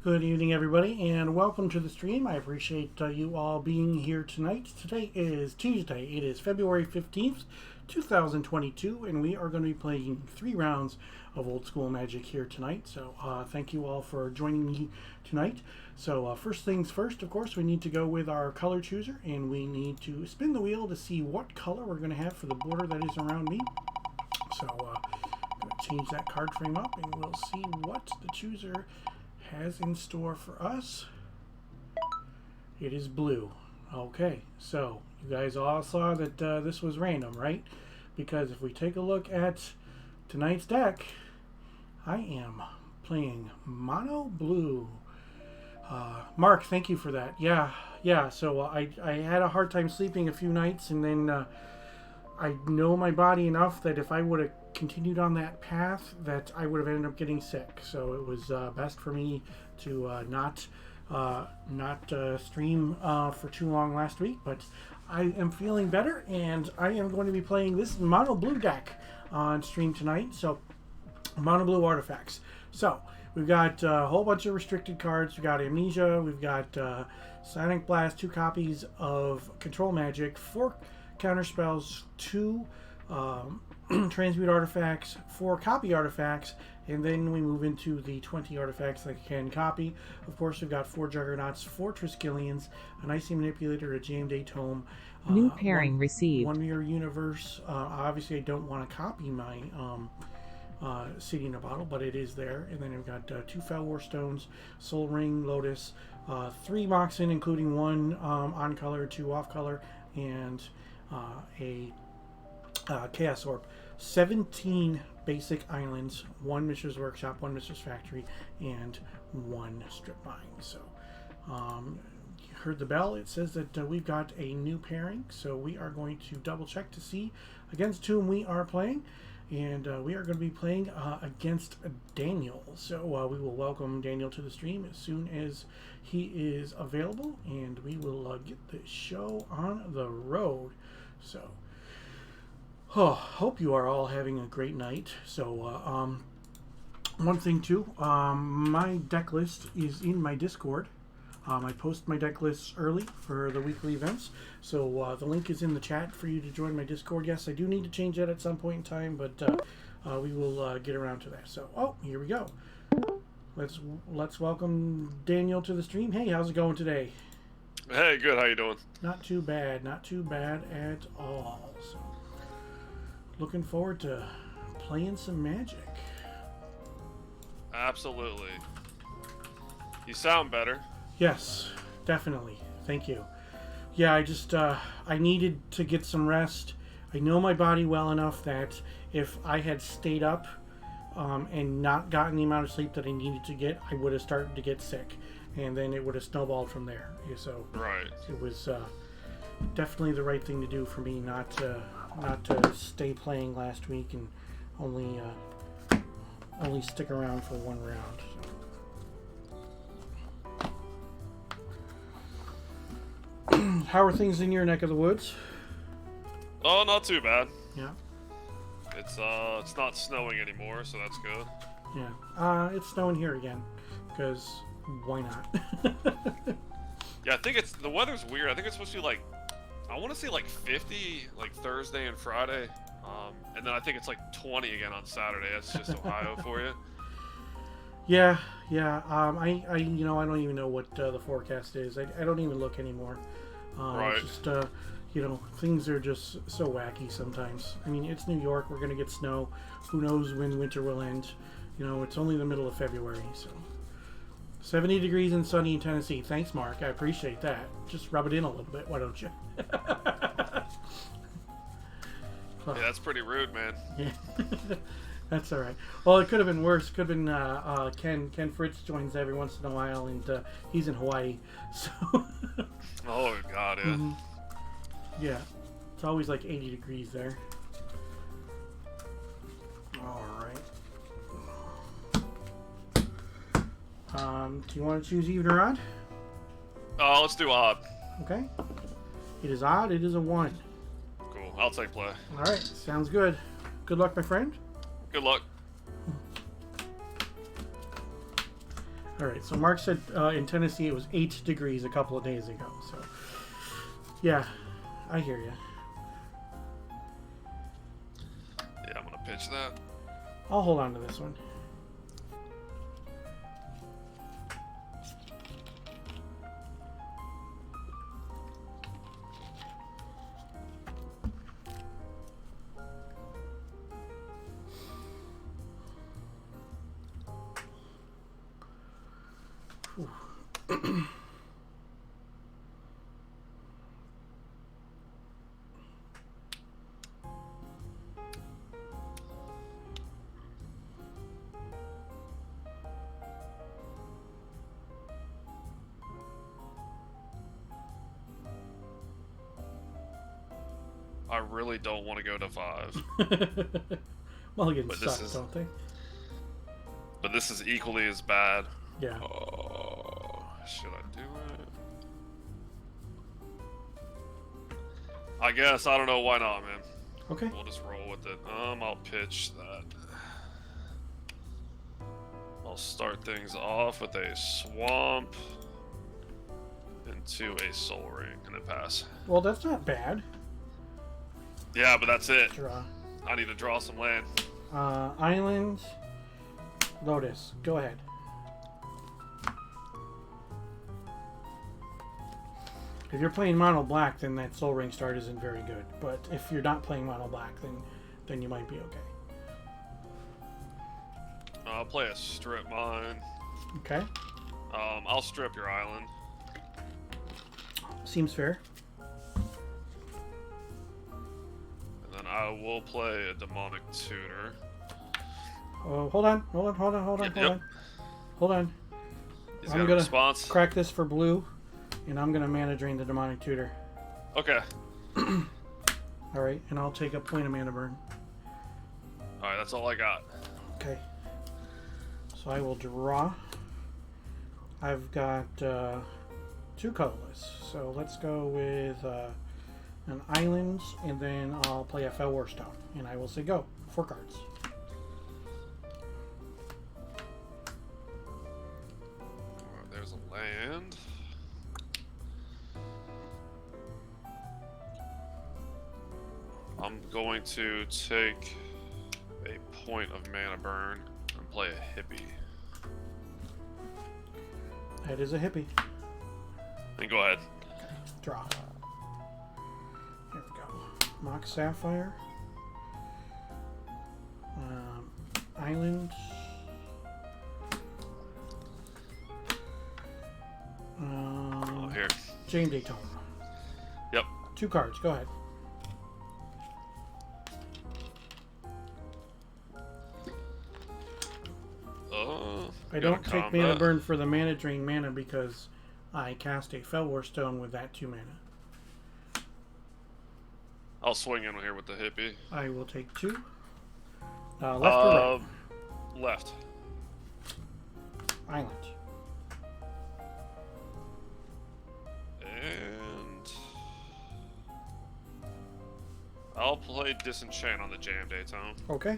Good evening, everybody, and welcome to the stream. I appreciate you all being here tonight. Today is Tuesday. It is February 15th, 2022, and we are going to be playing 3 rounds of Old School Magic here tonight. So thank you all for joining me tonight. So first things first, of course, we need to go with our color chooser, and we need to spin the wheel to see what color we're going to have for the border that is around me. So I'm going to change that card frame up, and we'll see what the chooser has in store for us. It is blue. Okay, so you guys all saw that this was random, right? Because if we take a look at tonight's deck, I am playing Monoblue. Mark, thank you for that. Yeah. So I had a hard time sleeping a few nights, and then I know my body enough that if I would have continued on that path, that I would have ended up getting sick. So it was best for me to not stream for too long last week. But I am feeling better, and I am going to be playing this Monoblue deck on stream tonight. So Monoblue Artifacts. So we've got a whole bunch of restricted cards. We've got Amnesia. We've got Sonic Blast, 2 copies of Control Magic, 4 Counterspells, 2 Transmute Artifacts, 4 Copy Artifacts, and then we move into the 20 artifacts that I can copy. Of course, we've got 4 Juggernauts, 4 Triskelions, an Icy Manipulator, a Jayemdae Tome. New pairing received. 1 Mirror Universe. Obviously, I don't want to copy my City in a Bottle, but it is there. And then we've got 2 Fel War Stones, Soul Ring, Lotus, 3 Moxen, including 1 on color, 2 off color, and a Chaos Orb. 17 basic islands, 1 Mishra's Workshop, 1 Mishra's Factory, and 1 Strip Mine. So you heard the bell. It says that we've got a new pairing, so we are going to double check to see against whom we are playing. And we are going to be playing against Daniel. So we will welcome Daniel to the stream as soon as he is available, and we will get the show on the road. So hope you are all having a great night. So one thing too, my deck list is in my Discord. I post my deck lists early for the weekly events, so the link is in the chat for you to join my Discord. Yes, I do need to change that at some point in time, but we will get around to that. So, here we go. Let's welcome Daniel to the stream. Hey, how's it going today? Hey, good. How you doing? Not too bad at all. So, looking forward to playing some Magic. Absolutely. You sound better. Yes, definitely. Thank you. Yeah, I just, I needed to get some rest. I know my body well enough that if I had stayed up and not gotten the amount of sleep that I needed to get, I would have started to get sick. And then it would have snowballed from there. So right. It was definitely the right thing to do for me not to stay playing last week and only stick around for 1 round. How are things in your neck of the woods? Oh, not too bad. Yeah. It's not snowing anymore, so that's good. Yeah. It's snowing here again, because why not? Yeah, I think the weather's weird. I think it's supposed to be like, I want to say like 50, like Thursday and Friday, and then I think it's like 20 again on Saturday. That's just Ohio for you. Yeah. I don't even know what the forecast is. I don't even look anymore. Right. Just things are just so wacky sometimes. I mean, it's New York. We're gonna get snow. Who knows when winter will end? It's only the middle of February, so 70 degrees and sunny in Tennessee. Thanks, Mark. I appreciate that. Just rub it in a little bit, why don't you? Yeah, that's pretty rude, man. Yeah. That's all right. Well, it could have been worse. Could have been Ken Fritz joins every once in a while, and he's in Hawaii. So. Oh God, yeah. Mm-hmm. Yeah, it's always like 80 degrees there. All right. Do you want to choose even or odd? Let's do odd. Okay. It is odd. It is a 1. Cool. I'll take play. All right. Sounds good. Good luck, my friend. Good luck. All right. So Mark said in Tennessee it was 8 degrees a couple of days ago. So yeah, I hear you. Yeah, I'm gonna pitch that. I'll hold on to this one. I really don't want to go to 5. Mulligans But suck, don't they? But this is equally as bad. Yeah. Oh, should I do it? I guess. I don't know. Why not, man? Okay. We'll just roll with it. I'll pitch that. I'll start things off with a swamp into a soul ring and then pass. Well, that's not bad. Yeah, but that's it. Draw. I need to draw some land. Island. Lotus. Go ahead. If you're playing mono black, then that soul ring start isn't very good. But if you're not playing mono black, then you might be okay. I'll play a strip mine. Okay. I'll strip your island. Seems fair. And then I will play a demonic tutor. Oh, hold on. Yep. Hold on. He's I'm got a gonna response. crack this for blue, and I'm gonna mana drain the demonic tutor. Okay. All right, and I'll take a point of mana burn. All right, that's all I got. Okay. So I will draw. I've got 2 colorless. So let's go with an island, and then I'll play a Fell Warstone, and I will say go. 4 cards. Alright, there's a land. I'm going to take a point of mana burn and play a hippie. That is a hippie. And go ahead. Okay. Draw. Here we go. Mock Sapphire. Island. Oh, here. Jayemdae Tome. Yep. 2 cards. Go ahead. I don't take mana burn for the mana drain mana because I cast a Fell Warstone with that 2 mana. I'll swing in here with the hippie. I will take 2. Left or right? Left. Island. And I'll play Disenchant on the Jayemdae Tome. Okay.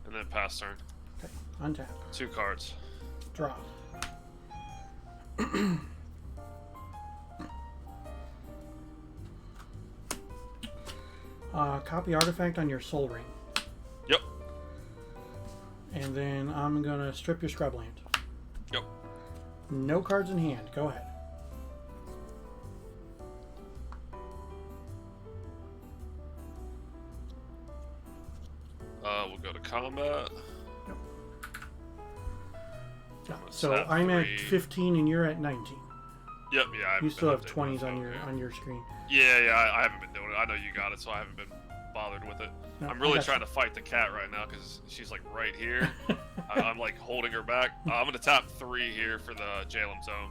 And then pass turn. Okay. Untap. 2 cards. Draw. Copy artifact on your soul ring. Yep. And then I'm gonna strip your scrubland. Yep. No cards in hand. Go ahead. We'll go to combat. Yep. Yeah. So I'm at 15 and you're at 19. Yep. Yeah. You still have 20s on your screen. Yeah. I haven't been doing it. I know you got it, so I haven't been bothered with it. No, I'm really trying to fight the cat right now because she's like right here. I'm like holding her back. I'm gonna tap 3 here for the Jayemdae Tome.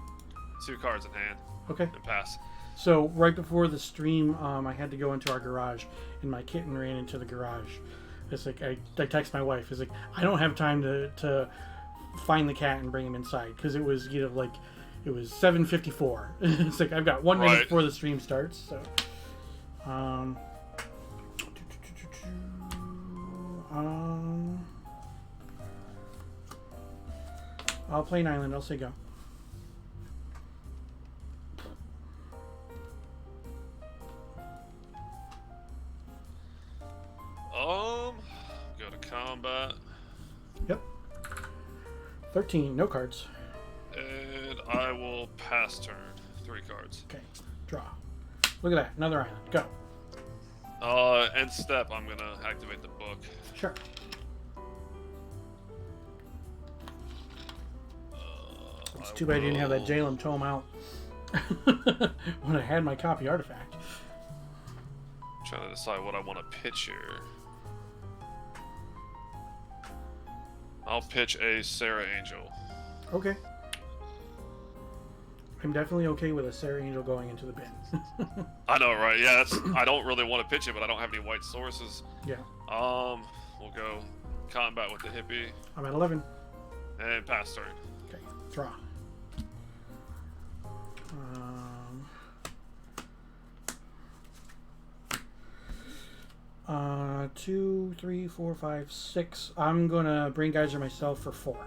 2 cards in hand. Okay. And pass. So right before the stream, I had to go into our garage, and my kitten ran into the garage. It's like I text my wife. It's like I don't have time to find the cat and bring him inside because it was it was 7:54. It's like I've got 1 minute before the stream starts. So, I'll play an island. I'll say go. Go to combat. Yep. 13. No cards. And I will pass turn. 3 cards. Okay. Draw. Look at that. Another island. Go. End step, I'm gonna activate the book. Sure. It's too bad I didn't have that Jayemdae Tome out when I had my copy artifact. I'm trying to decide what I want to pitch here. I'll pitch a Sarah Angel. Okay. I'm definitely okay with a Sarah Angel going into the bin. I know, right? Yeah, that's. I don't really want to pitch it, but I don't have any white sources. Yeah. We'll go combat with the hippie. I'm at 11. And pass turn. Okay. Draw. 2, 3, 4, 5, 6. I'm gonna bring Geyser myself for 4.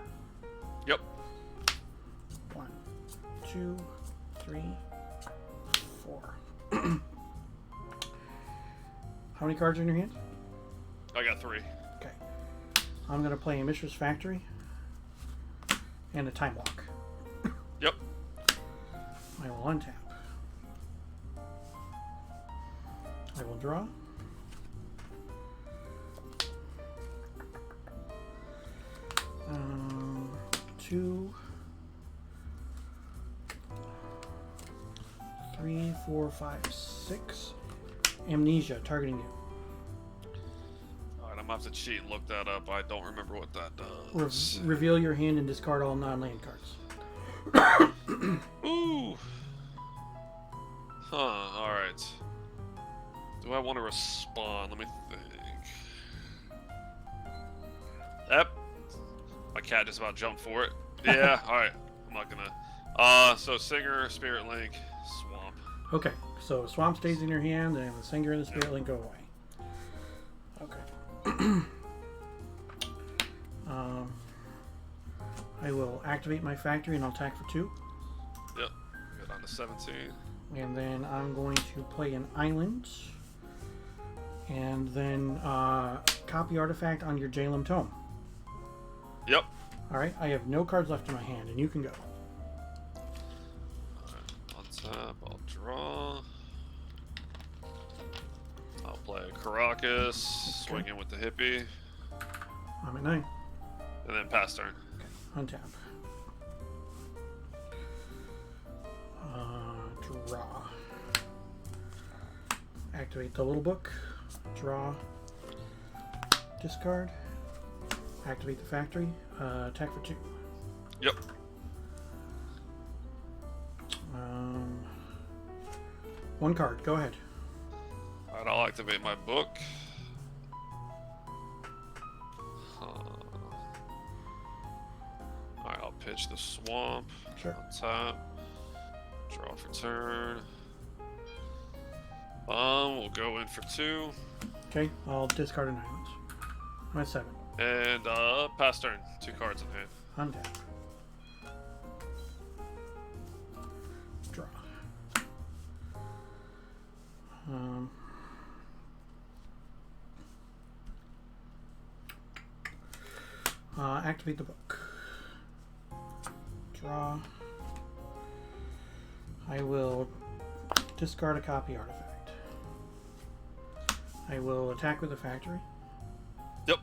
Yep. 1, 2, 3, 4. How many cards are in your hand? I got 3. Okay. I'm gonna play a Mishra's Factory and a Time Walk. Yep. I will untap. I will draw. Two, 3, 4, 5, 6. Amnesia, targeting you. Alright, I'm gonna have to cheat and look that up. I don't remember what that does. Reveal your hand and discard all non-land cards. Ooh. Huh, alright. Do I want to respond? Let me think. Yep. My cat just about jumped for it. Yeah, alright. I'm not gonna. So Singer, Spirit Link, Swamp. Okay, so Swamp stays in your hand and the Singer and the Spirit Link go away. Okay. I will activate my factory and I'll attack for 2. Yep. Get on to 17. And then I'm going to play an island. And then copy artifact on your Jayemdae Tome. Yep. Alright, I have no cards left in my hand, and you can go. Alright, on tap, I'll draw. I'll play a Caracas, swing in with the hippie. I'm at 9. And then pass turn. Okay, untap. Draw. Activate the little book. Draw. Discard. Activate the factory. Attack for 2. Yep. One card. Go ahead. Alright, I'll activate my book. Alright, I'll pitch the swamp. Sure. On top. Draw for turn. We'll go in for 2. Okay, I'll discard an island. I'm at 7. And pass turn. 2 cards in hand. Untap. Draw. Activate the book. Draw. I will discard a copy artifact. I will attack with the factory. Yep.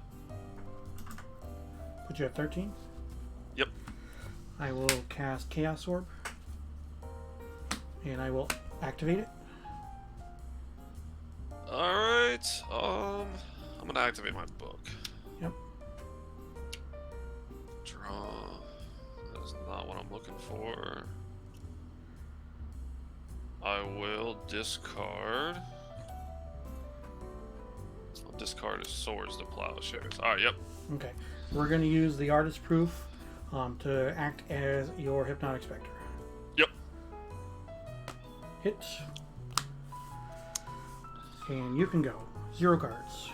Put you at 13. Yep. I will cast Chaos Orb. And I will activate it. Alright. I'm gonna activate my book. Yep. Draw. That is not what I'm looking for. I will discard. I'll discard his swords to plowshares. Alright, yep. Okay. We're going to use the Artist Proof to act as your Hypnotic Spectre. Yep. Hit. And you can go. 0 cards.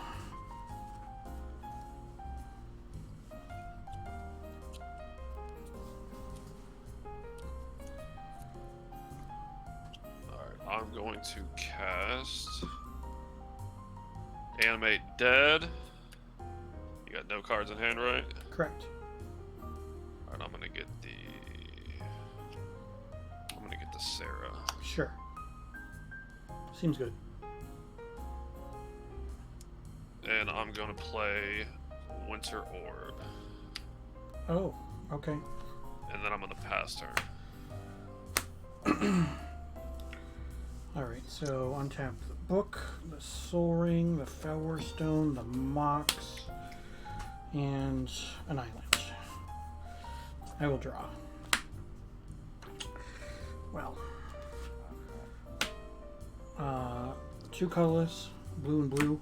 I'm going to cast Animate Dead. You got no cards in hand, right? Correct. Alright, I'm gonna get the Sarah. Sure. Seems good. And I'm gonna play Winter Orb. Oh, okay. And then I'm gonna pass turn. Alright, so untap the book, the Soul Ring, the Fower Stone, the Mox, and an island. I will draw. Well, 2 colorless, blue and blue.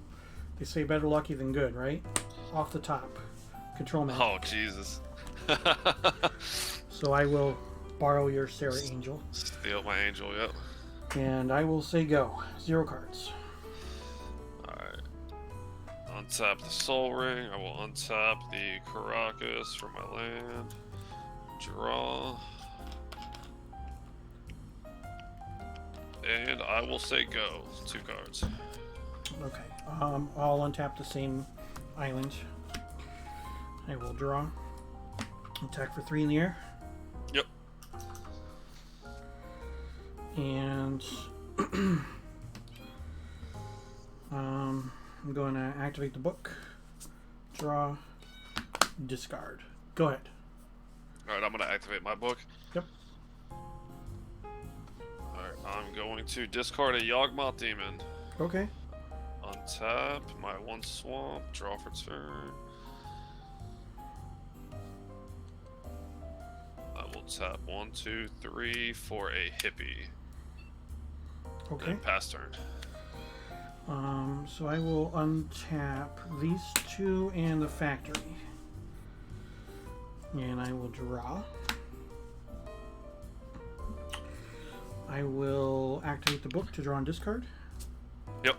They say better lucky than good, right? Off the top. Control magic. Oh, Jesus. So I will borrow your Sarah Angel. Steal my angel, yep. And I will say go. 0 cards. Alright. Untap the Soul Ring. I will untap the Caracas from my land. Draw. And I will say go. 2 cards. Okay. I'll untap the same island. I will draw. Attack for 3 in the air. Yep. And I'm going to activate the book. Draw. Discard. Go ahead. Alright, I'm going to activate my book. Yep. Alright, I'm going to discard a Yawgmoth Demon. Okay. Untap my 1 swamp. Draw for turn. I will tap 1, 2, 3 for a hippie. Okay. And pass turn. So I will untap these 2 and the factory. And I will draw. I will activate the book to draw and discard. Yep.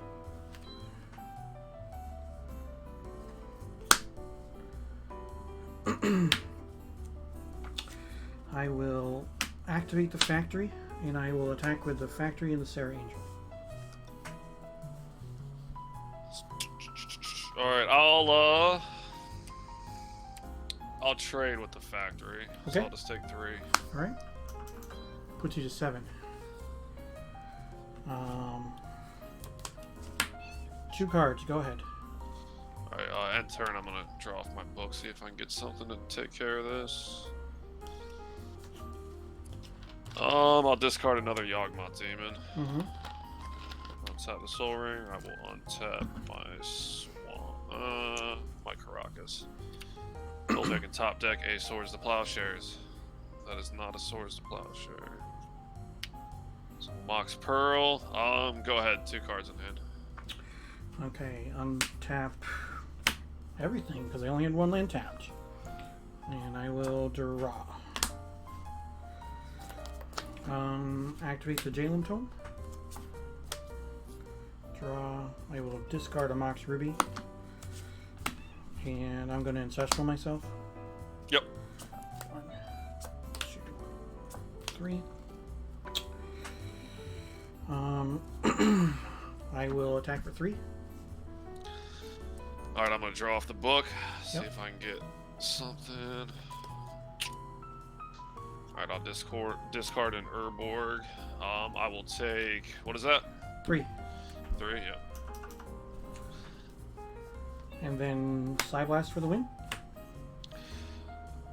I will activate the factory, and I will attack with the factory and the Sarah Angel. Alright, I'll trade with the factory. Okay. So I'll just take 3. Alright. Puts you to 7. 2 cards, go ahead. Alright, end turn I'm gonna draw off my book, see if I can get something to take care of this. I'll discard another Yawgmoth Demon. Mm-hmm. Untap the Soul Ring. I will untap my Swamp. My Caracas. Full deck and top deck, a Swords to Plowshares. That is not a Swords to Plowshare. So Mox Pearl. Go ahead, 2 cards in hand. Okay, untap everything, because I only had 1 land tapped. And I will draw. Activate the Jayemdae Tome. Draw. I will discard a Mox Ruby. And I'm going to Ancestral myself. Yep. 1, 2, 3. I will attack for 3. Alright, I'm gonna draw off the book. See Yep. if I can get something. Alright, I'll discard an Urborg. I will take, what is that? 3. 3, yeah. And then Psy Blast for the win.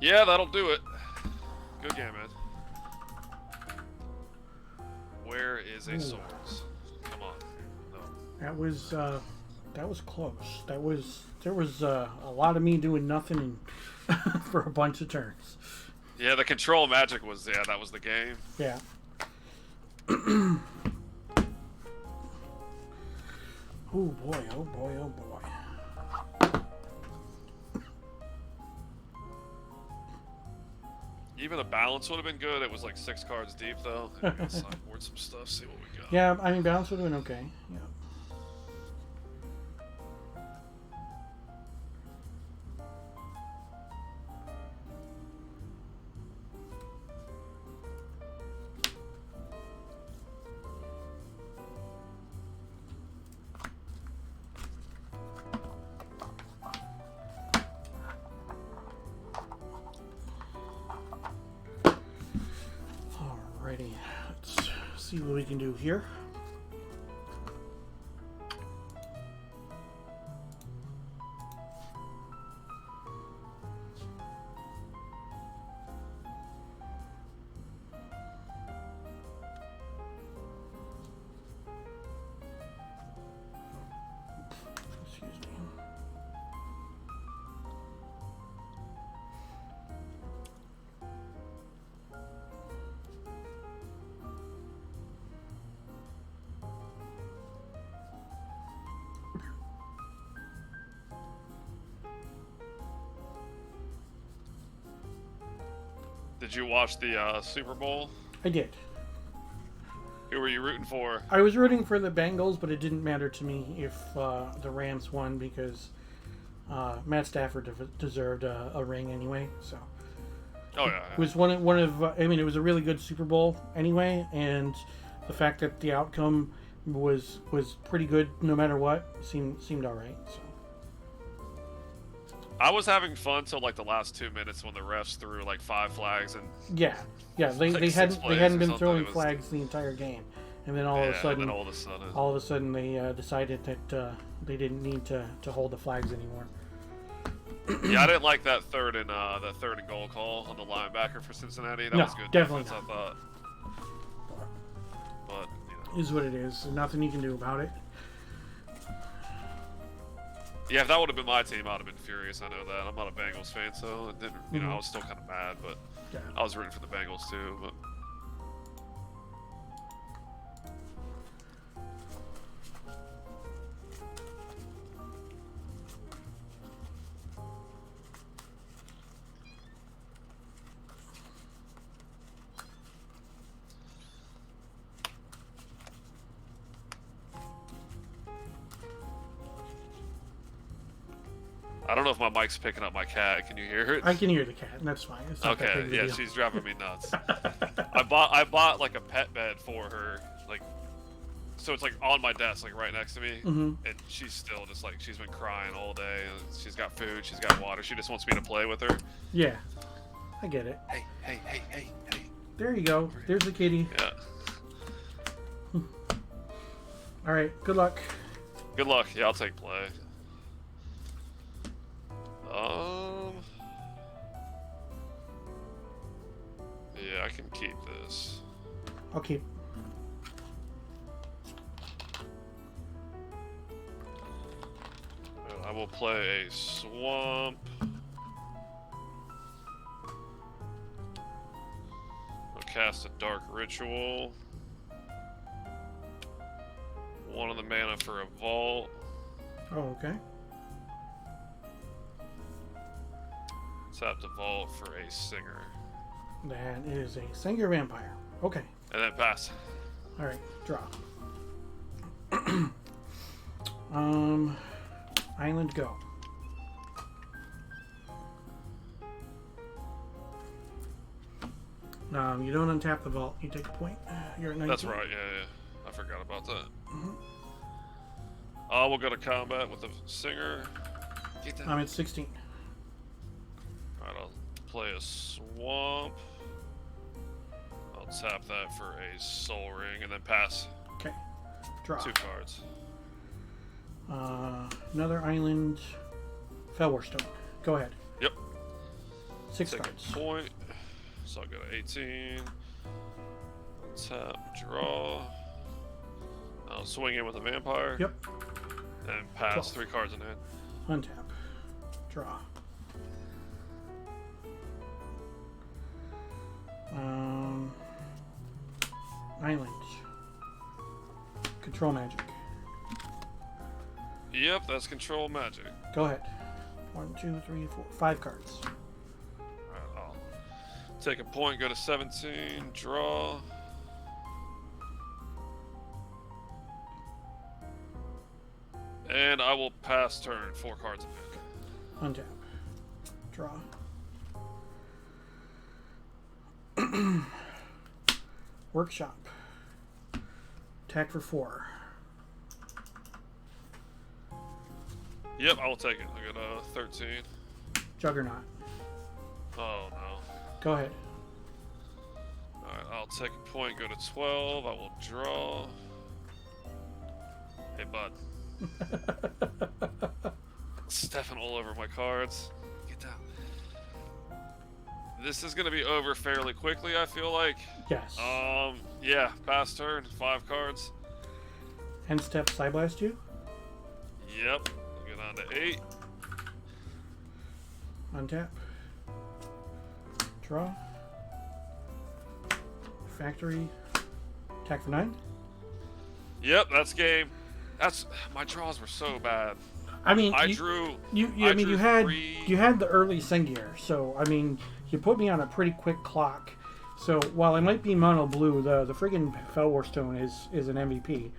Yeah, that'll do it. Good game, man. Where is a Ooh. Swords? Come on. No. That was close. There was a lot of me doing nothing for a bunch of turns. Yeah, the control magic was, that was the game. Yeah. Oh boy, oh boy, oh boy. Even the balance would have been good. It was like 6 cards deep, though. And we got sideboard some stuff, see what we got. Yeah, I mean, balance would have been okay. Yeah. see what we can do here. Excuse me. Did you watch the Super Bowl? I did. Who were you rooting for? I was rooting for the Bengals, but it didn't matter to me if the Rams won because Matt Stafford deserved a ring anyway. So Oh yeah. it was one of I mean, it was a really good Super Bowl anyway, and the fact that the outcome was pretty good no matter what seemed all right. So. I was having fun till like the last 2 minutes when the refs threw like 5 flags and Yeah, they Like they hadn't been or throwing something. It was- flags the entire game, and then all yeah, of a sudden, and then all of a sudden, they decided that they didn't need to hold the flags anymore. yeah, I didn't like that third and goal call on the linebacker for Cincinnati. That No, was good definitely defense, I thought. But Is what it is. Nothing you can do about it. yeah, if that would have been my team, I'd have been furious. I know that. I'm not a Bengals fan, so it didn't. You know, I was still kind of mad, but Yeah. I was rooting for the Bengals too. But I don't know if my mic's picking up my cat. Can you hear it? I can hear the cat, and that's fine. It's not that Okay, big of a yeah, deal. she's driving me nuts. I bought like a pet bed for her, like, so it's like on my desk, like right next to me, Mhm. and she's still just like she's been crying all day. And she's got food, she's got water. She just wants me to play with her. Yeah, I get it. Hey, hey, hey, hey, hey. There you go. There's the kitty. Yeah. All right. Good luck. Good luck. Yeah, I'll take play. Yeah, I can keep this. I'll keep. I will play a swamp. I'll cast a dark ritual. 1 of the mana for a vault. Oh, okay. Tap the vault for a singer. That is a singer vampire. Okay. And then pass. All right. Draw. Island go. You don't untap the vault. You take a point. You're at 19. That's right, yeah. I forgot about that. We'll go to combat with the singer. Get that. I'm at 16. Alright, I'll play a swamp. I'll tap that for a soul ring and then pass. Okay. Draw. 2 cards. Another island. Fellwar Stone. Go ahead. Yep. 6 Take cards. a point. So I'll go to 18. Tap, draw. I'll swing in with a vampire. Yep. And pass 12. 3 cards in hand. Untap. Draw. Island. Control magic. Yep, that's control magic. Go ahead. 1, 2, 3, 4, 5 cards. Alright, I'll take a point, go to 17, draw. And I will pass turn, 4 cards in hand. Untap. Draw. Workshop. Attack for 4. Yep, I will take it. I got 13. Juggernaut. Oh no. Go ahead. Alright, I'll take a point, go to 12. I will draw. Hey, bud. Stepping all over my cards. Get down. This is going to be over fairly quickly, I feel like. Yes. Yeah, pass turn, 5 cards. End step, side blast you. Yep. Go down to 8. Untap. Draw. Factory. Attack for 9. Yep, that's game. My draws were so bad. I mean, I drew you had the early Sengir, so I mean, you put me on a pretty quick clock. So while I might be mono blue, the friggin' Felwar Stone is an MVP,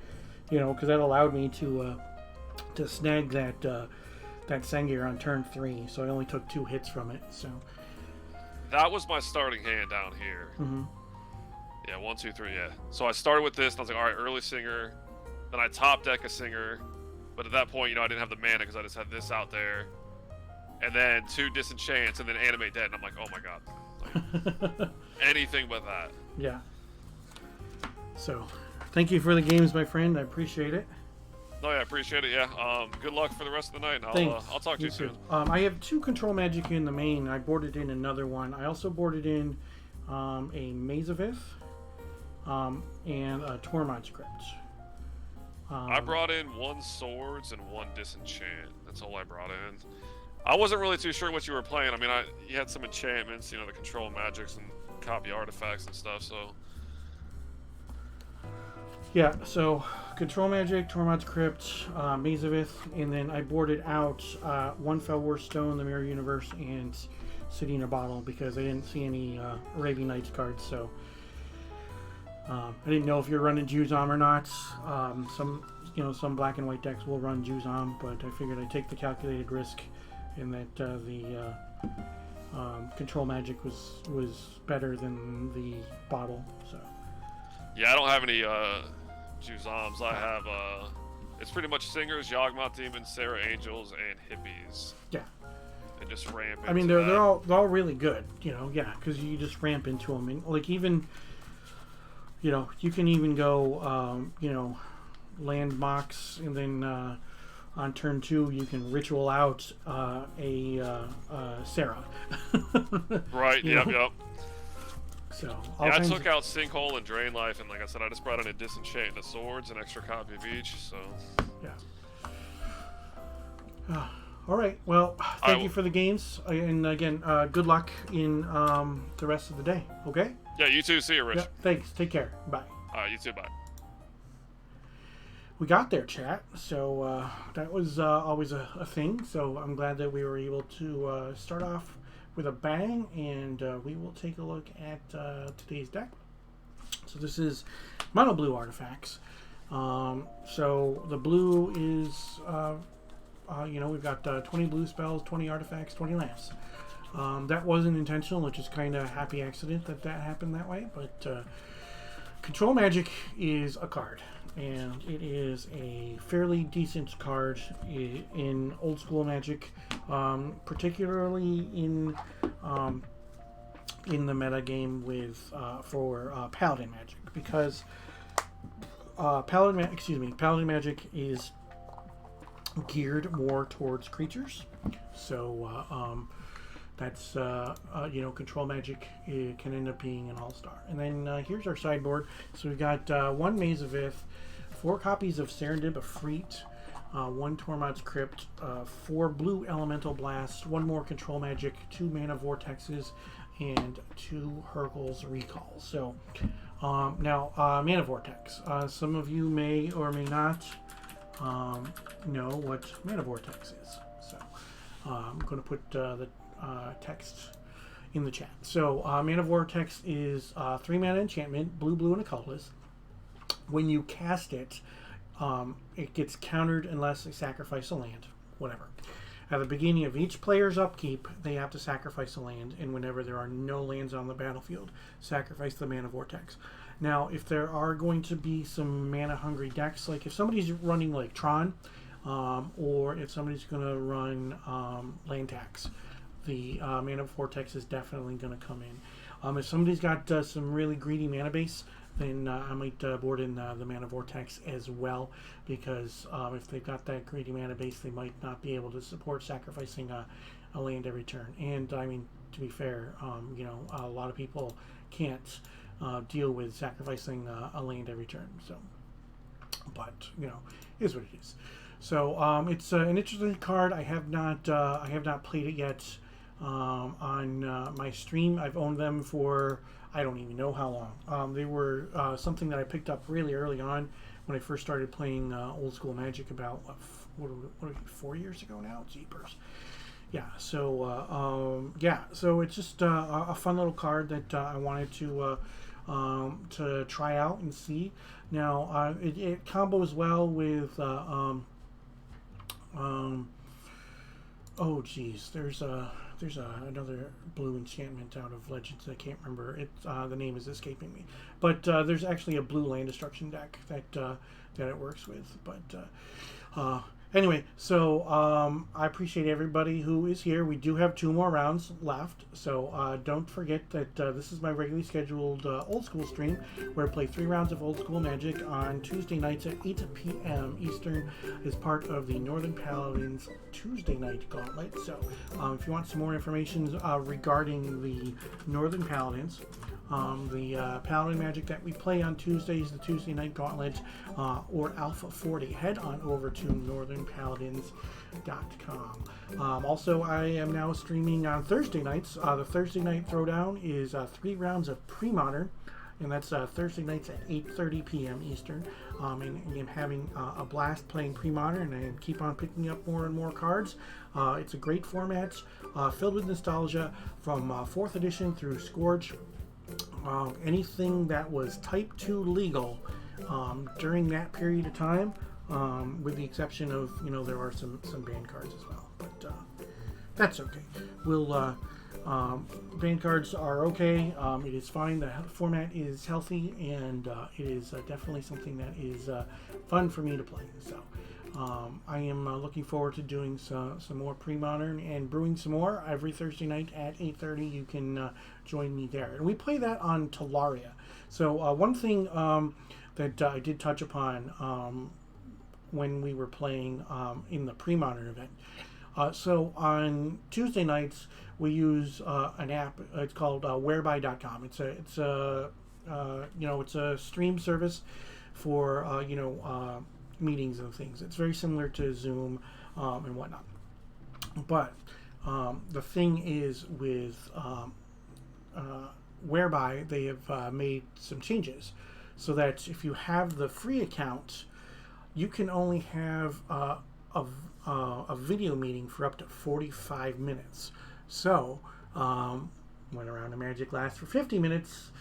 you know, because that allowed me to snag that Sengir on turn 3. So I only took 2 hits from it. So that was my starting hand down here. Mm-hmm. Yeah, 1, 2, 3. Yeah. So I started with this, and I was like, all right, early Singer. Then I top deck a Singer, but at that point, you know, I didn't have the mana because I just had this out there, and then 2 Disenchants, and then Animate Dead, and I'm like, oh my god, like, anything but that. Yeah. So, thank you for the games, my friend. I appreciate it. No, yeah, I appreciate it. Yeah. Good luck for the rest of the night. And I'll talk to you soon. I have 2 Control Magic in the main. I boarded in another one. I also boarded in a Maze of Ith, and a Tormod Script. I brought in 1 Swords and 1 Disenchant. That's all I brought in. I wasn't really too sure what you were playing. I mean, you had some enchantments, you know, the Control Magics and copy artifacts and stuff, so... Yeah, so Control Magic, Tormod's Crypt, Maze of Ith, and then I boarded out 1 Felwar Stone, the Mirror Universe, and City in a Bottle because I didn't see any Arabian Nights cards, so... I didn't know if you're running Juzam or not. Some black and white decks will run Juzam, but I figured I'd take the calculated risk in that the Control Magic was better than the bottle. So yeah, I don't have any Juzams. I have it's pretty much Singers, Yawgmoth Demons, Sarah Angels, and Hippies. Yeah. And just ramp. I mean, they're all really good. You know, yeah, because you just ramp into them, and like even. You know, you can even go, land mocks, and then on turn 2 you can ritual out a Sarah. Right. Yep. So yeah, I took out Sinkhole and Drain Life, and like I said, I just brought in a Disenchant and a Swords, an extra copy of each. So yeah. All right. Well, thank you for the games, and again, good luck in the rest of the day. Okay. Yeah, you too. See you, Rich. Yeah, thanks. Take care. Bye. You too. Bye. We got there, chat. So that was always a thing. So I'm glad that we were able to start off with a bang, and we will take a look at today's deck. So this is Monoblue Artifacts. So the blue is, we've got 20 blue spells, 20 artifacts, 20 lamps. That wasn't intentional, it's just kind of happy accident that happened that way, but Control Magic is a card, and it is a fairly decent card in old school Magic, particularly in the meta game for Paladin Magic, because Paladin Magic is geared more towards creatures, so that's, Control Magic can end up being an all-star. And then here's our sideboard. So we've got 1 Maze of Ith, 4 copies of Serendib Efreets, 1 Tormod's Crypt, 4 blue Elemental Blasts, 1 more Control Magic, 2 Mana Vortexes, and 2 Hurkyl's Recalls. So now, Mana Vortex. Some of you may or may not know what Mana Vortex is. So I'm going to put the text in the chat. So Mana Vortex is 3 mana enchantment, blue, and a colorless. When you cast it, it gets countered unless they sacrifice a land, whatever. At the beginning of each player's upkeep, they have to sacrifice a land, and whenever there are no lands on the battlefield, sacrifice the Mana Vortex. Now, if there are going to be some mana-hungry decks, like if somebody's running like Tron, or if somebody's going to run land tax, the Mana Vortex is definitely going to come in. If somebody's got some really greedy mana base, then I might board in the Mana Vortex as well, because if they've got that greedy mana base, they might not be able to support sacrificing a land every turn. And I mean, to be fair, you know, a lot of people can't deal with sacrificing a land every turn. So, but you know, is what it is. So it's an interesting card. I have not played it yet on my stream. I've owned them for I don't even know how long. They were something that I picked up really early on when I first started playing old school Magic about what 4 years ago now. Jeepers. Yeah. So yeah. So it's just a fun little card that I wanted to try out and see. Now it combos well with oh geez, there's another blue enchantment out of Legends. I can't remember it. The name is escaping me. But there's actually a blue land destruction deck that it works with. But anyway, so I appreciate everybody who is here. We do have 2 more rounds left, so don't forget that this is my regularly scheduled old school stream where I play 3 rounds of old school Magic on Tuesday nights at 8 p.m. Eastern as part of the Northern Paladins Tuesday Night Gauntlet. So if you want some more information regarding the Northern Paladins, the Paladin Magic that we play on Tuesdays, the Tuesday Night Gauntlet, or Alpha 40, head on over to northernpaladins.com. Also, I am now streaming on Thursday nights. The Thursday Night Throwdown is 3 rounds of Pre-Modern, and that's Thursday nights at 8:30 p.m. Eastern. And I'm having a blast playing Pre-Modern, and I keep on picking up more and more cards. It's a great format, filled with nostalgia from 4th edition through Scourge. Anything that was Type 2 legal during that period of time, with the exception of, you know, there are some banned cards as well, but that's okay. We'll banned cards are okay. It is fine. The format is healthy, and it is definitely something that is fun for me to play. So I am looking forward to doing some more Pre-Modern and brewing some more every Thursday night at 8:30. You can join me there, and we play that on Talaria. So one thing that I did touch upon when we were playing in the Pre-Modern event. So on Tuesday nights we use an app. It's called whereby.com. It's a you know, it's a stream service for you know, meetings and things. It's very similar to Zoom and whatnot. But the thing is with whereby they have made some changes so that if you have the free account, you can only have a video meeting for up to 45 minutes. So when a round of Magic lasts for 50 minutes,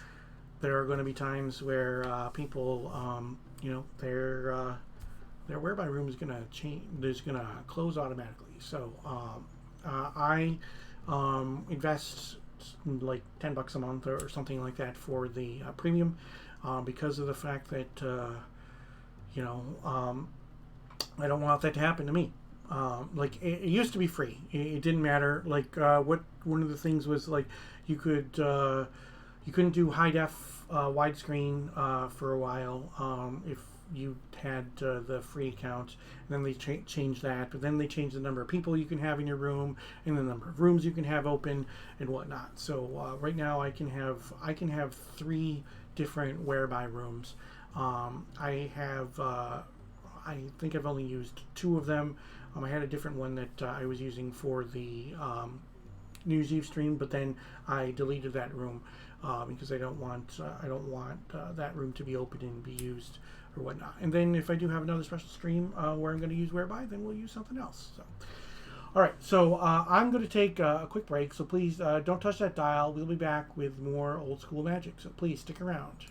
there are going to be times where people, you know, their whereby room is going to change. Is going to close automatically. So I invest like $10 a month or something like that for the premium, because of the fact that you know, I don't want that to happen to me. Like it used to be free. It didn't matter. Like one of the things was like you couldn't do high def widescreen for a while if you had the free account. And then they changed that, but then they changed the number of people you can have in your room and the number of rooms you can have open and whatnot. So right now I can have 3 different whereby rooms. I think I've only used 2 of them. I had a different one that I was using for the New Year's Eve stream, but then I deleted that room because I don't want that room to be open and be used or whatnot. And then if I do have another special stream where I'm going to use whereby, then we'll use something else. So, all right. So I'm going to take a quick break. So please don't touch that dial. We'll be back with more old school Magic. So please stick around.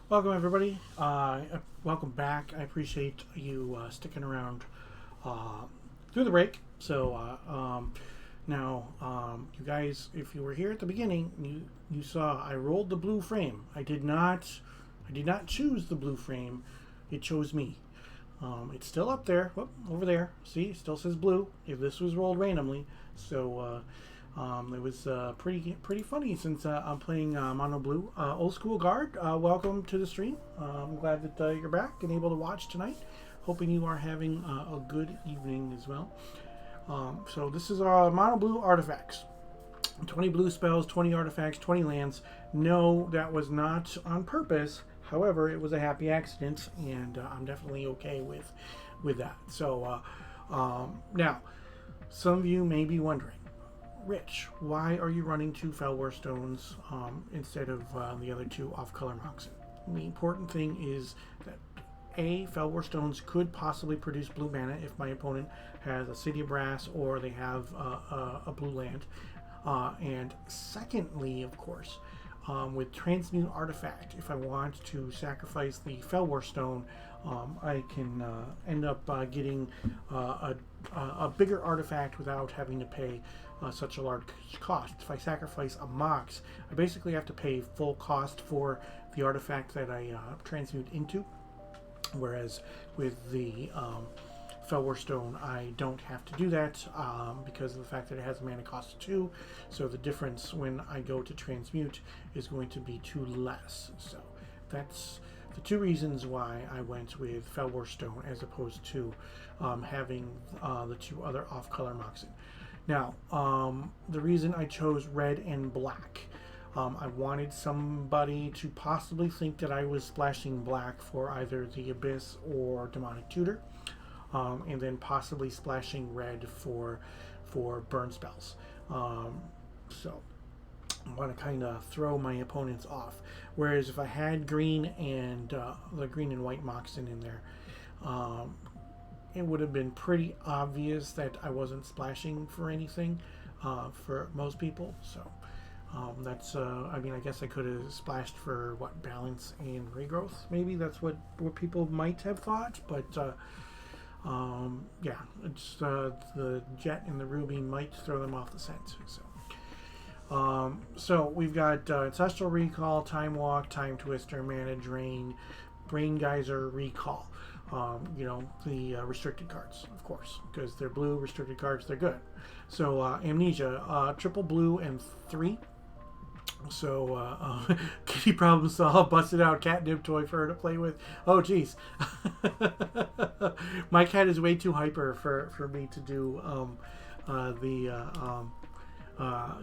Welcome everybody. Welcome back. I appreciate you sticking around through the break. So now, you guys, if you were here at the beginning, you saw I rolled the blue frame. I did not choose the blue frame. It chose me. It's still up there. Whoop, over there. See, it still says blue. If this was rolled randomly, so. It was pretty funny since I'm playing Monoblue. Old School Guard, welcome to the stream. I'm glad that you're back and able to watch tonight. Hoping you are having a good evening as well. So this is Monoblue Artifacts. 20 blue spells, 20 artifacts, 20 lands. No, that was not on purpose. However, it was a happy accident, and I'm definitely okay with that. So now, some of you may be wondering, Rich, why are you running 2 Felwar Stones instead of the other 2 off-color Moxen? The important thing is that Felwar Stones could possibly produce blue mana if my opponent has a City of Brass or they have a blue land. And secondly, of course, with Transmute Artifact, if I want to sacrifice the Felwar Stone, I can end up getting a bigger artifact without having to pay such a large cost. If I sacrifice a Mox, I basically have to pay full cost for the artifact that I transmute into, whereas with the Felwar Stone, I don't have to do that because of the fact that it has a mana cost of 2. So the difference when I go to transmute is going to be 2 less. So that's the 2 reasons why I went with Felwar Stone as opposed to having the 2 other off-color Moxen. Now, the reason I chose red and black, I wanted somebody to possibly think that I was splashing black for either the Abyss or Demonic Tutor, and then possibly splashing red for burn spells. So I want to kind of throw my opponents off. Whereas if I had green and the green and white Moxen in there, it would have been pretty obvious that I wasn't splashing for anything for most people. So that's, I mean, I guess I could have splashed for, balance and regrowth. Maybe that's what people might have thought, but Yeah, it's the jet and the ruby might throw them off the scent. So we've got Ancestral Recall, Time Walk, Time Twister, Mana Drain, Brain Geyser, Recall. The restricted cards, of course, because they're blue restricted cards, they're good. So Amnesia, triple blue and 3. So kitty problem solved, busted out catnip toy for her to play with. Oh geez. My cat is way too hyper for me to do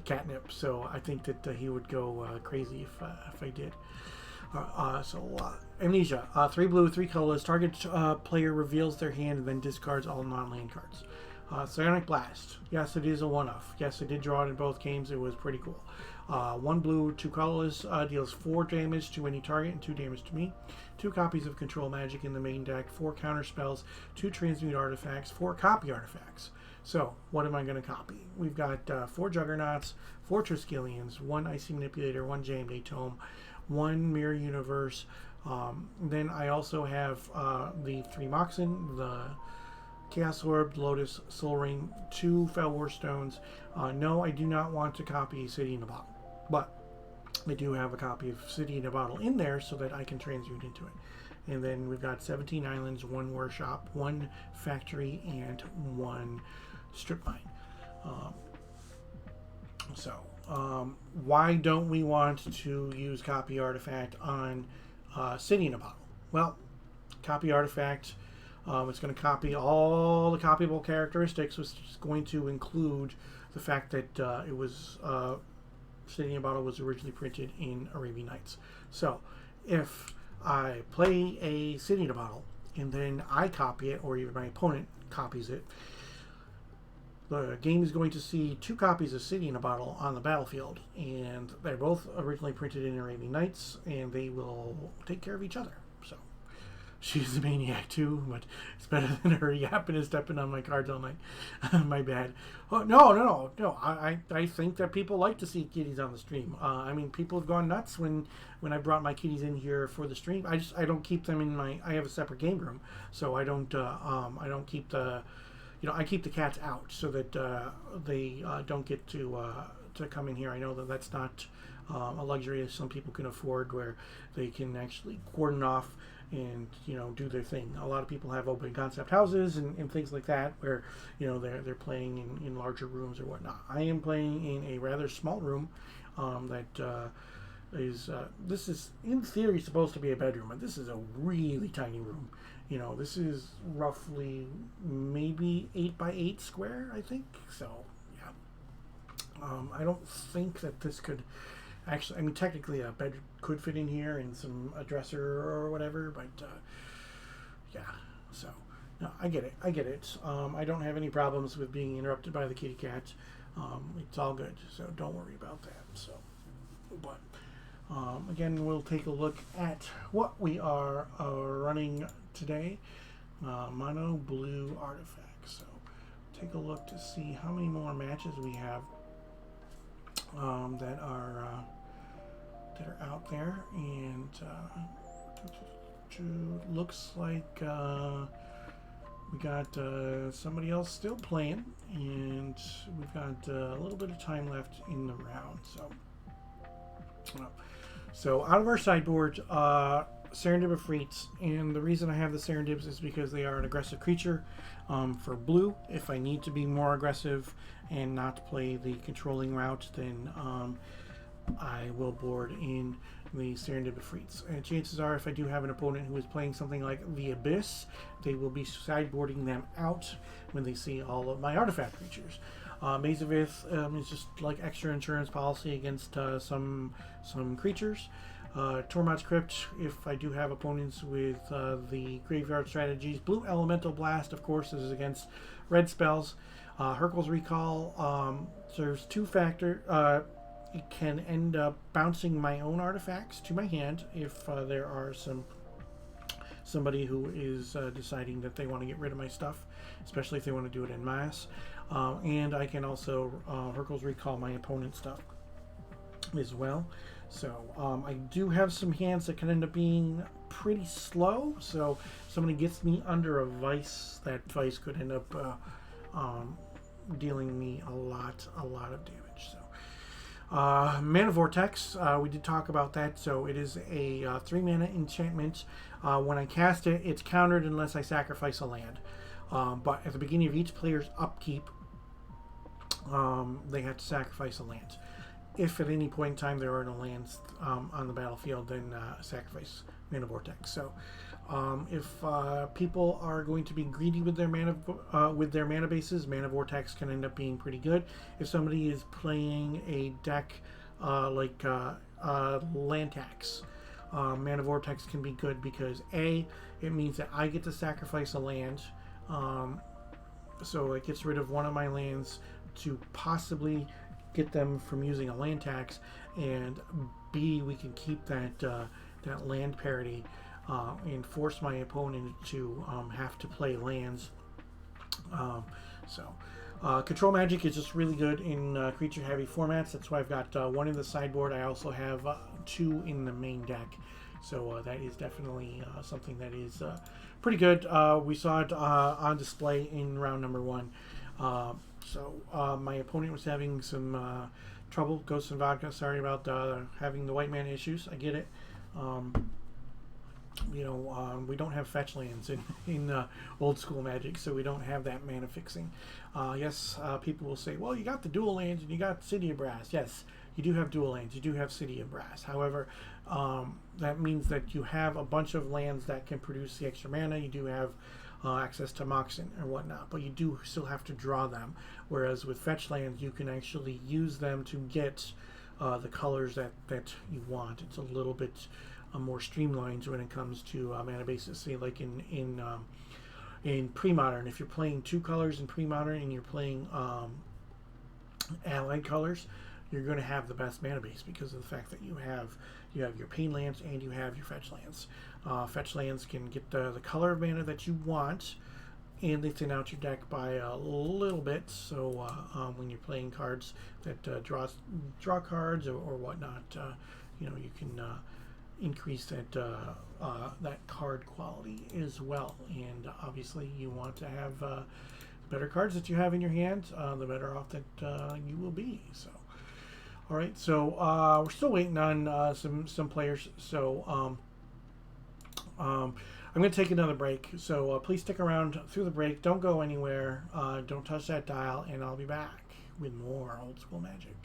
catnip, so I think that he would go crazy if I did. Amnesia, 3 blue, 3 colorless. Target player reveals their hand and then discards all non-land cards. Psionic Blast. Yes, it is a one-off. Yes, I did draw it in both games. It was pretty cool. 1 blue, 2 colorless. Deals 4 damage to any target and 2 damage to me. 2 copies of Control Magic in the main deck. 4 Counterspells. 2 Transmute Artifacts. 4 Copy Artifacts. So, what am I going to copy? We've got 4 Juggernauts, 4 Triskelions, 1 Icy Manipulator, 1 Jayemdae Tome, 1 Mirror Universe. Then I also have the 3 Moxen, the Chaos Orb, Lotus, Soul Ring, 2 Felwar Stones. No, I do not want to copy City in a Bottle, but I do have a copy of City in a Bottle in there so that I can transmute into it. And then we've got 17 Islands, 1 Workshop, 1 Factory, and 1 Strip Mine. Why don't we want to use Copy Artifact on City in a Bottle? Well, Copy Artifact, it's going to copy all the copyable characteristics, which is going to include the fact that it was City in a Bottle was originally printed in Arabian Nights. So if I play a City in a Bottle and then I copy it, or even my opponent copies it, the game is going to see 2 copies of City in a Bottle on the battlefield, and they're both originally printed in Arabian Nights, and they will take care of each other. So she's a maniac too, but it's better than her yapping and stepping on my cards all night. My bad. Oh, no. I think that people like to see kitties on the stream. I mean, people have gone nuts when I brought my kitties in here for the stream. I don't keep them in my. I have a separate game room, so I don't keep the. I keep the cats out so that they don't get to come in here. I know that that's not a luxury that some people can afford, where they can actually cordon off and do their thing. A lot of people have open concept houses and things like that, where they're playing in larger rooms or whatnot. I am playing in a rather small room that is this is in theory supposed to be a bedroom, but this is a really tiny room. This is roughly maybe 8 by 8 square, I think. So, yeah. I don't think that this could actually, I mean, technically a bed could fit in here and a dresser or whatever, but, yeah. So, no, I get it. I don't have any problems with being interrupted by the kitty cat. It's all good, so don't worry about that. So, but... again, we'll take a look at what we are running today. Monoblue Artifacts. So take a look to see how many more matches we have that are out there, and looks like we got somebody else still playing, and we've got a little bit of time left in the round. So out of our sideboard, Serendib Efreets, and the reason I have the Serendibs is because they are an aggressive creature for blue. If I need to be more aggressive and not play the controlling route, then I will board in the Serendib Efreets. And chances are, if I do have an opponent who is playing something like the Abyss, they will be sideboarding them out when they see all of my artifact creatures. Maze of Ith is just like extra insurance policy against some creatures. Tormod's Crypt, if I do have opponents with the graveyard strategies. Blue Elemental Blast, of course, is against red spells. Hurkyl's Recall serves 2 factor. It can end up bouncing my own artifacts to my hand if there are somebody who is deciding that they want to get rid of my stuff, especially if they want to do it en masse. And I can also Hurkyl's Recall my opponent's stuff as well. So I do have some hands that can end up being pretty slow. So if somebody gets me under a vice, that vice could end up dealing me a lot of damage. So Mana Vortex, we did talk about that. So it is a 3-mana enchantment. When I cast it, it's countered unless I sacrifice a land. But at the beginning of each player's upkeep, they have to sacrifice a land. If at any point in time there are no lands on the battlefield, then sacrifice Mana Vortex. So if people are going to be greedy with their mana bases, Mana Vortex can end up being pretty good. If somebody is playing a deck like land tax, Mana Vortex can be good because A, it means that I get to sacrifice a land, so it gets rid of one of my lands to possibly get them from using a land tax, and B, we can keep that land parity and force my opponent to have to play lands. Control Magic is just really good in creature heavy formats. That's why I've got 1 in the sideboard. I also have 2 in the main deck. So that is definitely something that is pretty good. We saw it on display in round number 1. My opponent was having some trouble. Ghosts and Vodka, sorry about having the white mana issues. I get it. We don't have fetch lands in old school Magic, so we don't have that mana fixing. Yes, people will say, well, you got the dual lands and you got City of Brass. Yes, you do have dual lands. You do have City of Brass. However, that means that you have a bunch of lands that can produce the extra mana. You do have access to Moxen or whatnot, but you do still have to draw them. Whereas with fetch lands, you can actually use them to get the colors that you want. It's a little bit more streamlined when it comes to mana bases. Say like in pre-modern, if you're playing 2 colors in pre-modern and you're playing allied colors, you're going to have the best mana base because of the fact that you have your pain lands and you have your fetch lands. Fetch lands can get the color of mana that you want, and they thin out your deck by a little bit. So when you're playing cards that draw cards or whatnot, you can increase that card quality as well. And obviously, you want to have the better cards that you have in your hand, the better off that you will be. So. All right, so we're still waiting on some players. So I'm going to take another break. So please stick around through the break. Don't go anywhere. Don't touch that dial, and I'll be back with more Old School Magic.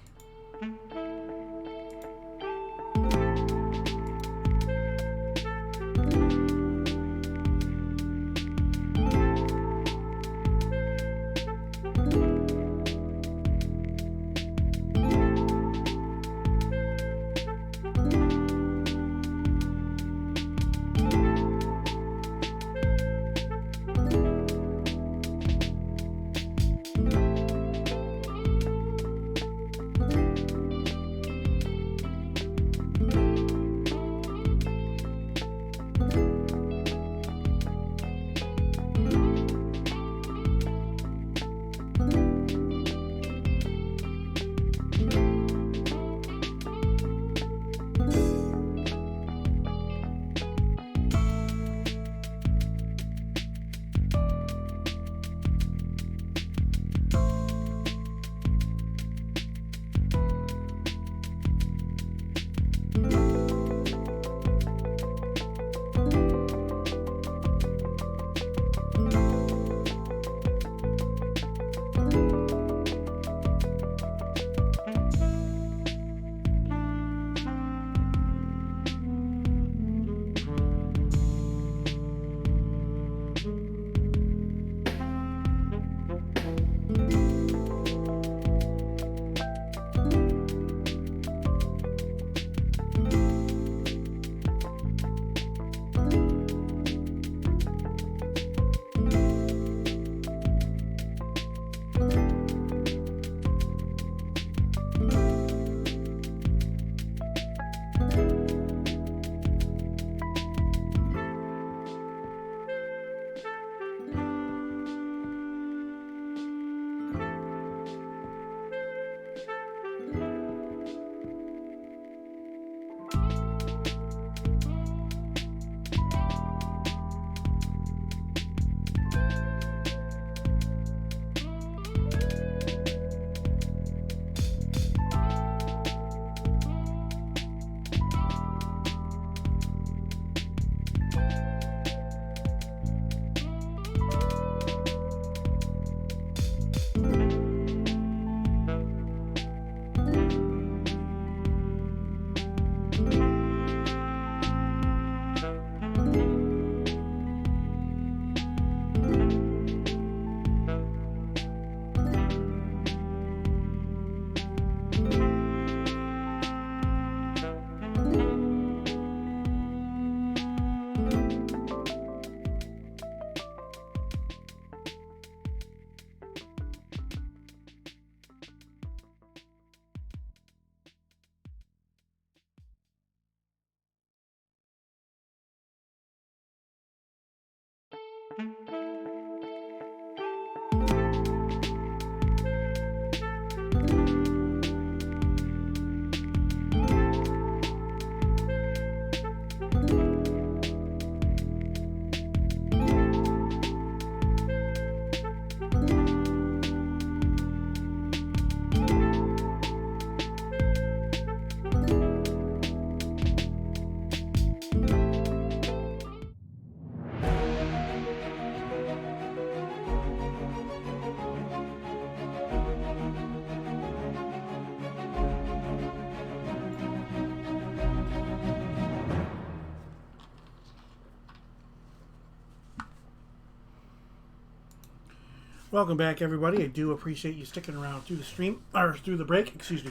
Welcome back, everybody. I do appreciate you sticking around through the stream, or through the break, excuse me.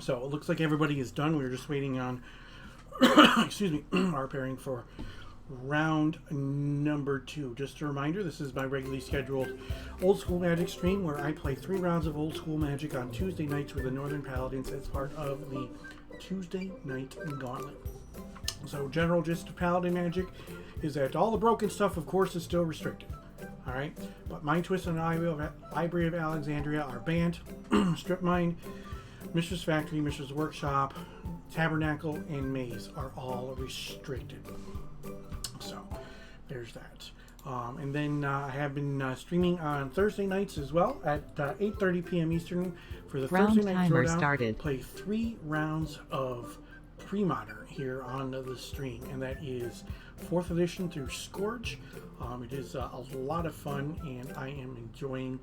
So it looks like everybody is done. We were just waiting on, excuse me, our pairing for round number 2. Just a reminder, this is my regularly scheduled Old School Magic stream where I play 3 rounds of Old School Magic on Tuesday nights with the Northern Paladins as part of the Tuesday Night Gauntlet. So general gist of Paladin Magic is that all the broken stuff, of course, is still restricted. Alright, but Mind Twist and Library of Alexandria are banned. Strip Mine, Mistress Factory, Mistress Workshop, Tabernacle, and Maze are all restricted. So, there's that. And then I have been streaming on Thursday nights as well at 8:30 p.m. Eastern for the Thursday night timer throwdown. started. Play 3 rounds of pre-modern here on the stream, and that is 4th edition through Scourge. It is a lot of fun, and I am enjoying,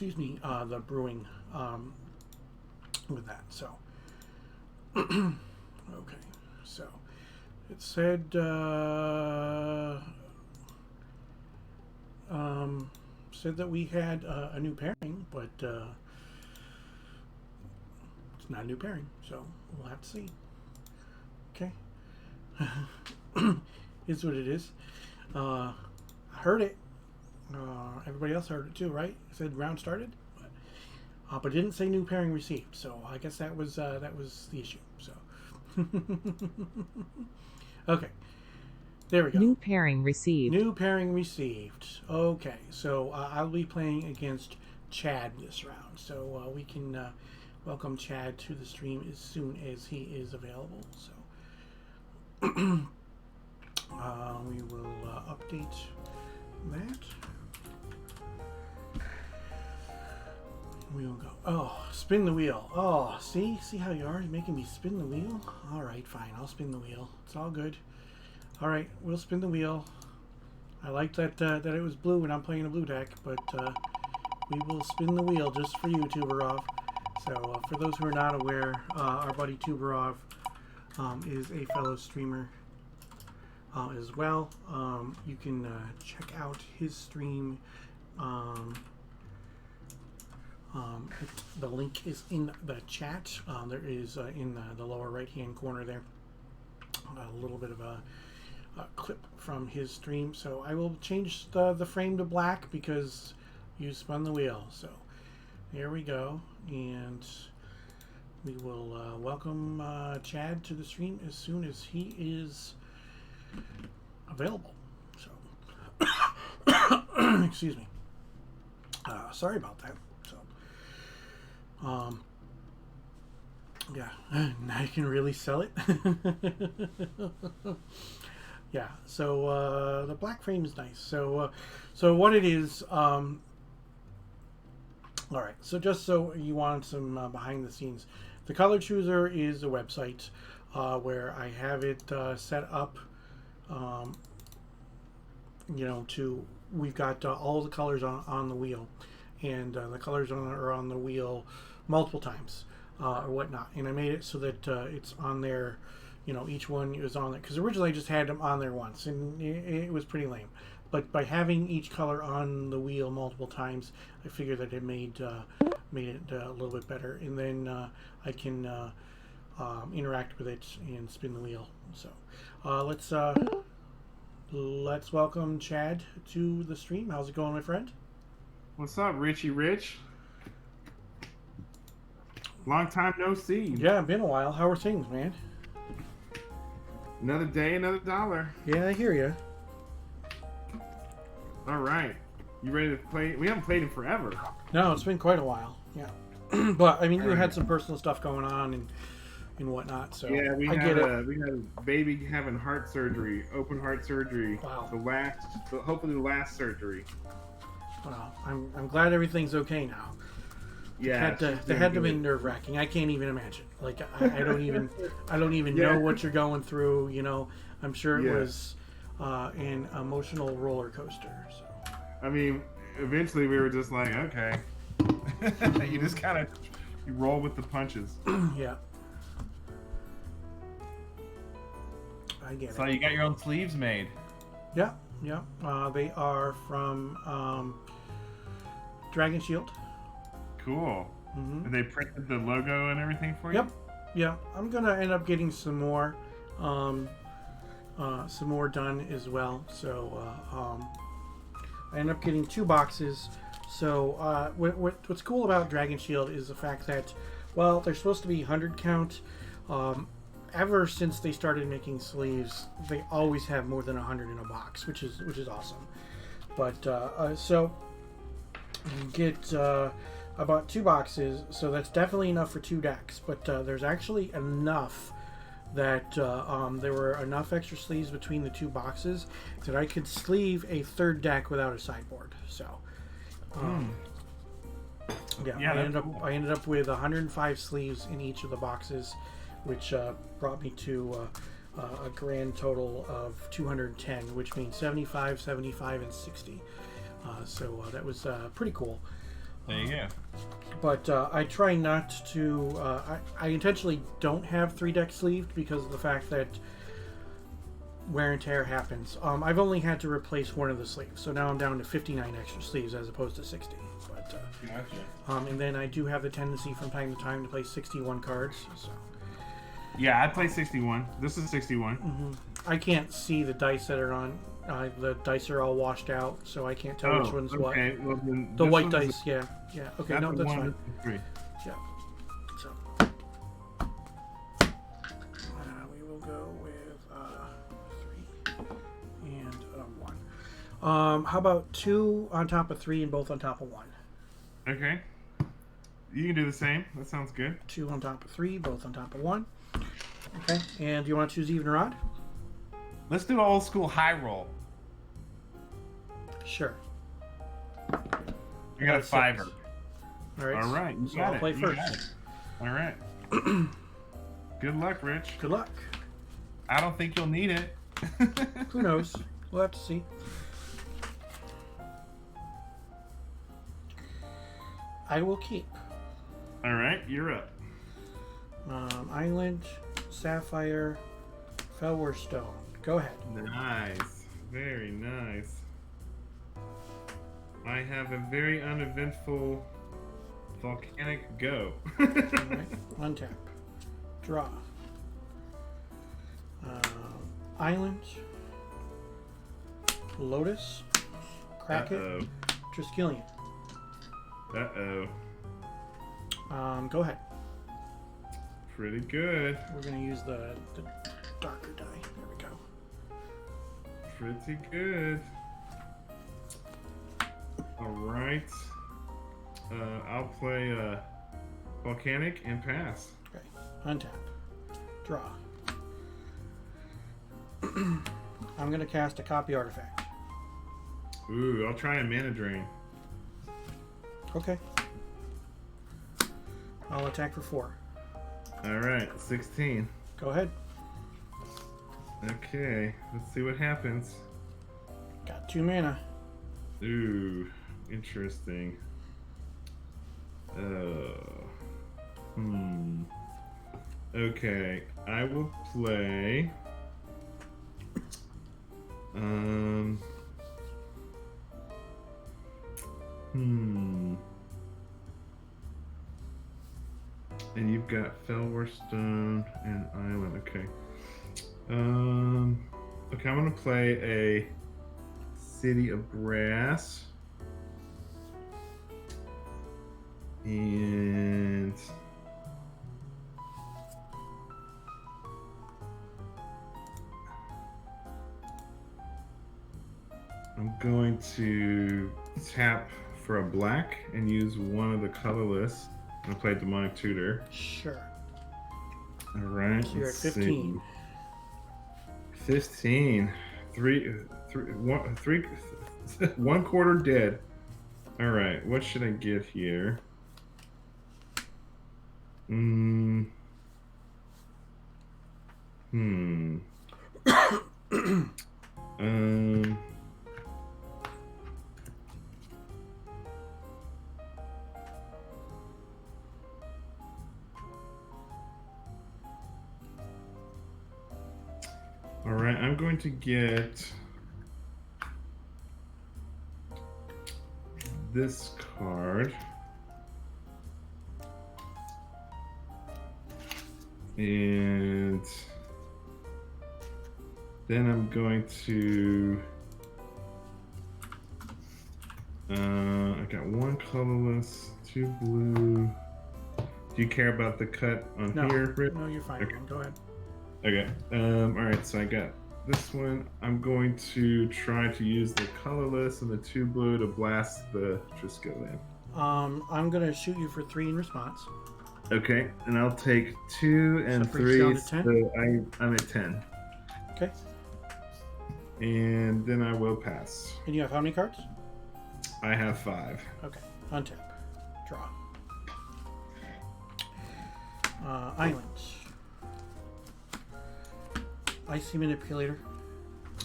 the brewing with that. So, okay, so it said said that we had a new pairing, but it's not a new pairing, so we'll have to see. Okay. Is what it is. I heard it. Everybody else heard it too, right? It said round started, but it didn't say new pairing received. So I guess that was the issue. So okay, there we go. New pairing received. New pairing received. Okay, so I'll be playing against Chad this round. So we can welcome Chad to the stream as soon as he is available. So. We will update that. We will go. Oh, spin the wheel. Oh, see how you are? You're making me spin the wheel? All right, fine. I'll spin the wheel. It's all good. All right, we'll spin the wheel. I like that it was blue and I'm playing a blue deck, but we will spin the wheel just for you, Tuberov. So for those who are not aware, our buddy Tuberov is a fellow streamer as well. You can check out his stream. The link is in the chat. There is in the lower right hand corner there a little bit of a clip from his stream. So I will change the frame to black because you spun the wheel. So there we go, and we will welcome Chad to the stream as soon as he is available. So, excuse me. Sorry about that. So, yeah, now you can really sell it. Yeah. So the black frame is nice. So, so what it is. All right. So just so you want some behind the scenes. The Color Chooser is a website where I have it set up, we've got all the colors on the wheel, and the colors are on the wheel multiple times or whatnot. And I made it so that it's on there, each one is on there. Because originally I just had them on there once, and it was pretty lame. But by having each color on the wheel multiple times, I figured that it made it a little bit better. And then I can interact with it and spin the wheel. So let's welcome Chad to the stream. How's it going, my friend? What's up, Richie Rich? Long time no see. Yeah, been a while. How are things, man? Another day, another dollar. Yeah, I hear you. All right. You ready to play? We haven't played in forever. No, it's been quite a while. Yeah. But, I mean, you All right. had some personal stuff going on and whatnot, so Yeah, I get it. we had a baby having heart surgery, open heart surgery. Wow. Hopefully the last surgery. Well, I'm glad everything's okay now. Yeah. That had to have been nerve-wracking. I can't even imagine. Like, I don't even Yeah. know what you're going through, I'm sure it Yeah. was an emotional roller coaster. So. I mean, eventually we were just like, okay. You just kind of roll with the punches. Yeah. I get So it. you got your own sleeves made. Yeah, Yeah. They are from Dragon Shield. Cool. Mm-hmm. And they printed the logo and everything for you? Yep. Yeah. I'm gonna end up getting some more done as well. So I end up getting 2 boxes. So what's cool about Dragon Shield is the fact that, well, they're supposed to be 100 count. Ever since they started making sleeves, they always have more than 100 in a box, which is awesome. But so you get about 2 boxes, so that's definitely enough for 2 decks. But there's actually enough that there were enough extra sleeves between the 2 boxes that I could sleeve a 3rd deck without a sideboard. So I ended up with 105 sleeves in each of the boxes, which brought me to a grand total of 210, which means 75, 75, and 60. So that was pretty cool. There you go. But I try not to. I intentionally don't have 3 decks sleeved because of the fact that wear and tear happens. I've only had to replace one of the sleeves, so now I'm down to 59 extra sleeves as opposed to 60. But Gotcha. and then I do have the tendency from time to time to play 61 cards. So Yeah, I play 61. This is 61. I can't see the dice that are on. The dice are all washed out, so I can't tell which one's what. Well, then The this white one's dice, yeah. Okay, That's no, that's one, fine. this is 3. Yeah. So we will go with 3 and 1. How about 2 on top of 3 and both on top of 1? Okay. You can do the same. That sounds good. 2 on top of 3, both on top of 1. Okay. And do you want to choose even or odd? Let's do an old school high roll. Sure. I got a 6. 5er. All right. All right. You So got I'll it. play You first. got it. All right. Good luck, Rich. Good luck. I don't think you'll need it. Who knows? We'll have to see. I will keep. All right, you're up. Island, Sapphire, Felwar Stone. Go ahead. Nice. Very nice. I have a very uneventful volcanic go. Alright, untap. Draw. Island. Lotus. Kraken. Uh-oh. Triskelion. Uh-oh. Go ahead. Pretty good. We're going to use the darker die. There we go. Pretty good. All right. I'll play volcanic and pass. Okay. Untap. Draw. I'm going to cast a copy artifact. Ooh, I'll try a mana drain. Okay. I'll attack for 4. All right, 16. Go ahead. Okay, let's see what happens. Got 2 mana. Ooh, interesting. Okay, I will play. And you've got Felwar Stone and Island. Okay. Okay, I'm gonna play a City of Brass. And I'm going to tap for a black and use one of the colorless. I'm gonna play Demonic Tutor. Sure. All right. So you're at let's 15. See. 15. One quarter dead. All right. What should I get here? All right, I'm going to get this card. And then I'm going to I got one colorless, 2 blue. Do you care about the cut on here, Britt? No, you're fine. Okay. Go ahead. Okay. Alright, so I got this one. I'm going to try to use the colorless and the 2 blue to blast the Triskelion. I'm gonna shoot you for 3 in response. Okay, and I'll take 2 and So brings you 3, down to 10? so I'm at 10. Okay. And then I will pass. And you have how many cards? I have 5. Okay. Untap. Draw. Islands. Icy Manipulator.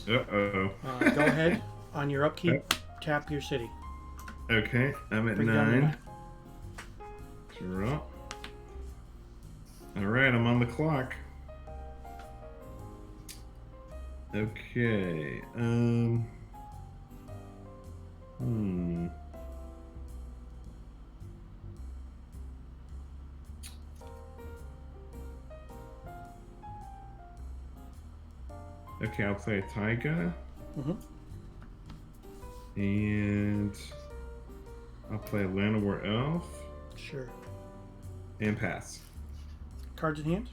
Uh-oh. Go ahead. On your upkeep, tap your city. Okay, I'm at Bring down the 9. Draw. Alright, I'm on the clock. Okay, Okay, I'll play a Taiga. Mm-hmm. And I'll play a Llanowar Elf. Sure. And pass. Cards in hand?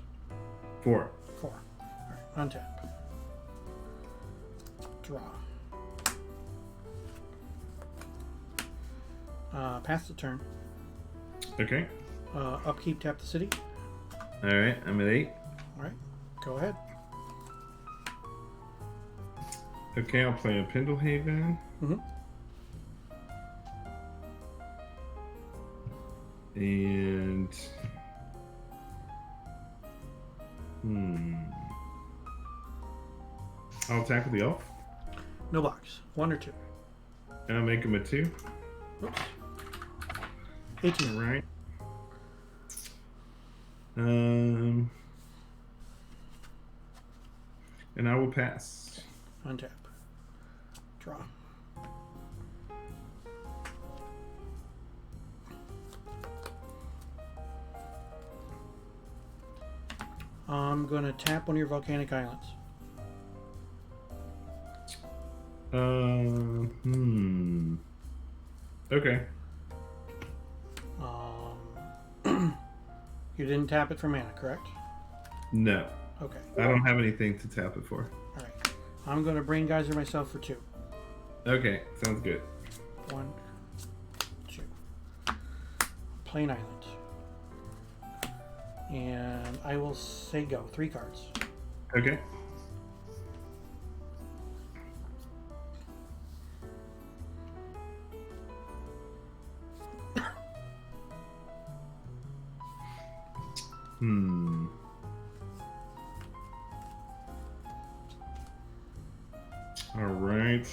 4. 4. Alright, untap. Draw. Pass the turn. Okay. Upkeep, tap the city. Alright, I'm at 8. Alright, go ahead. Okay, I'll play a Pendlehaven. Mm-hmm. And I'll attack with the elf. No blocks. 1 or 2. And I'll make him a 2. Oops. 18. Alright. And I will pass. Untap. Draw. I'm going to tap one of your volcanic islands. Okay. You didn't tap it for mana, correct? No. Okay. I don't have anything to tap it for. Alright. I'm going to Brain Geyser myself for 2. Okay, sounds good. 1, 2. Plain island. And I will say go. 3 cards. Okay. All right.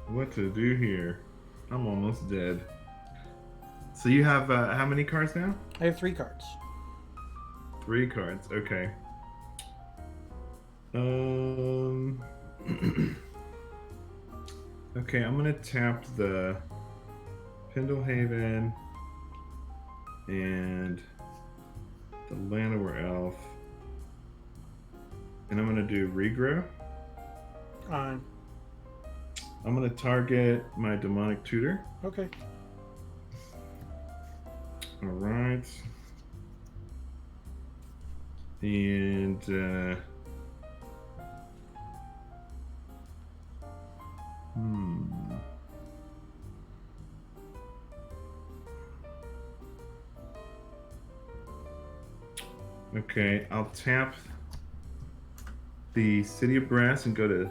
What to do here? I'm almost dead. So you have how many cards now? I have 3 cards. 3 cards. Okay. Okay, I'm gonna tap the Pendlehaven and the Llanowar Elf, and I'm gonna do regrow. On. I'm gonna target my demonic tutor. Okay. All right. And Okay, I'll tap the City of Brass and go to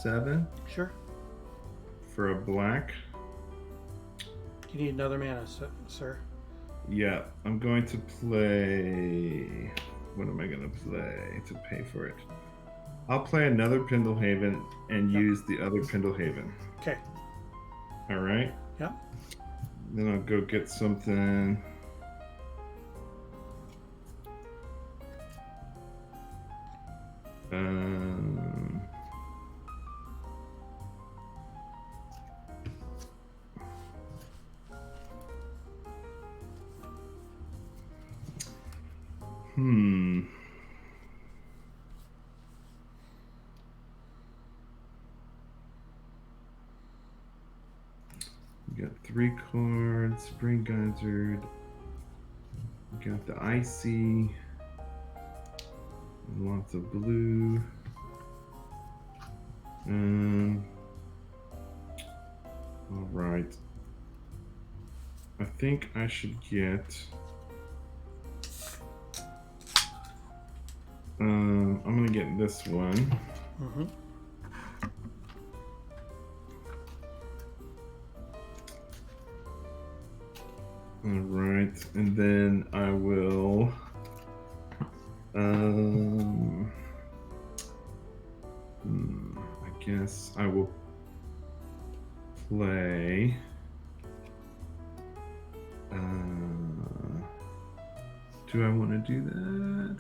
7 Sure. for a black. You need another mana, sir. Yeah, I'm going to play. What am I going to play to pay for it? I'll play another Pendlehaven and use the other Pendlehaven. Okay. All right. Yeah. Then I'll go get something. Hmm. We got 3 cards. Spring Geyser. We got the Icy. And lots of blue. All right. I think I should get. I'm gonna get this one. Mm-hmm. All right, and then I will. I guess I will play. Do I want to do that?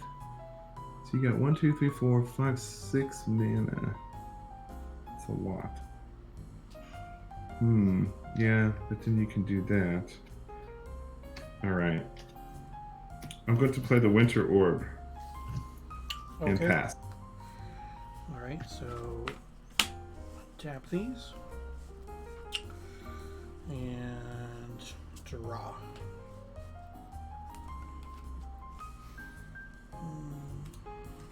So you got 1, 2, 3, 4, 5, 6 mana. That's a lot. Yeah, but then you can do that. Alright. I'm going to play the Winter Orb. Okay. And pass. Alright, so tap these. And draw.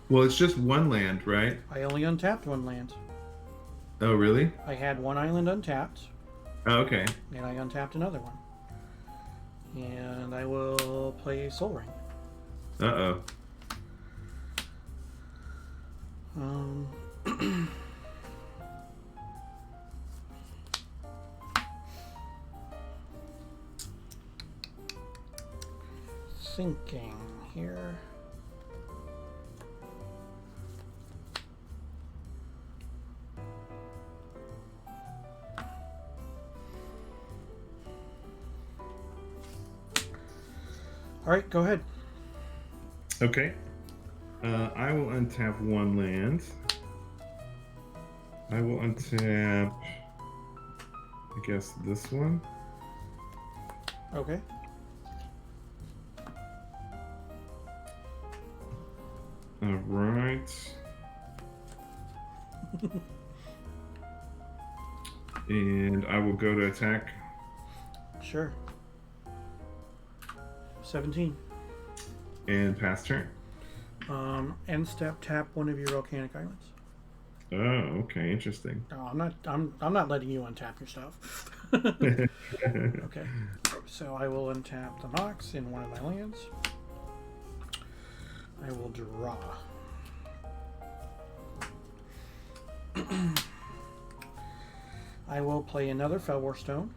Well, it's just one land, right? I only untapped one land. Oh, really? I had one island untapped. Oh, okay. And I untapped another one. And I will play Soul Ring. Uh-oh. Thinking here. All right, go ahead. Okay. I will untap one land. I will untap, I guess, this one. Okay. All right. And I will go to attack. Sure. 17. And pass turn. End step, tap one of your volcanic islands. Oh, okay, interesting. No, I'm not letting you untap your stuff. Okay. So I will untap the Mox in one of my lands. I will draw. I will play another Felwar Stone.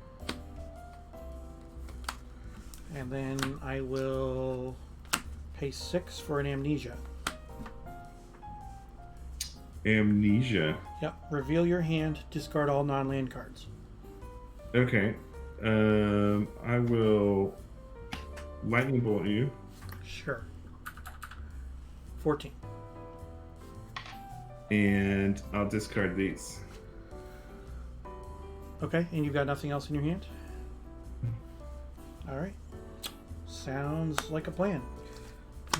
And then I will pay 6 for an Amnesia. Amnesia. Yep. Reveal your hand, discard all non-land cards. Okay. I will lightning bolt you. Sure. 14. And I'll discard these. Okay, and you've got nothing else in your hand? All right. Sounds like a plan.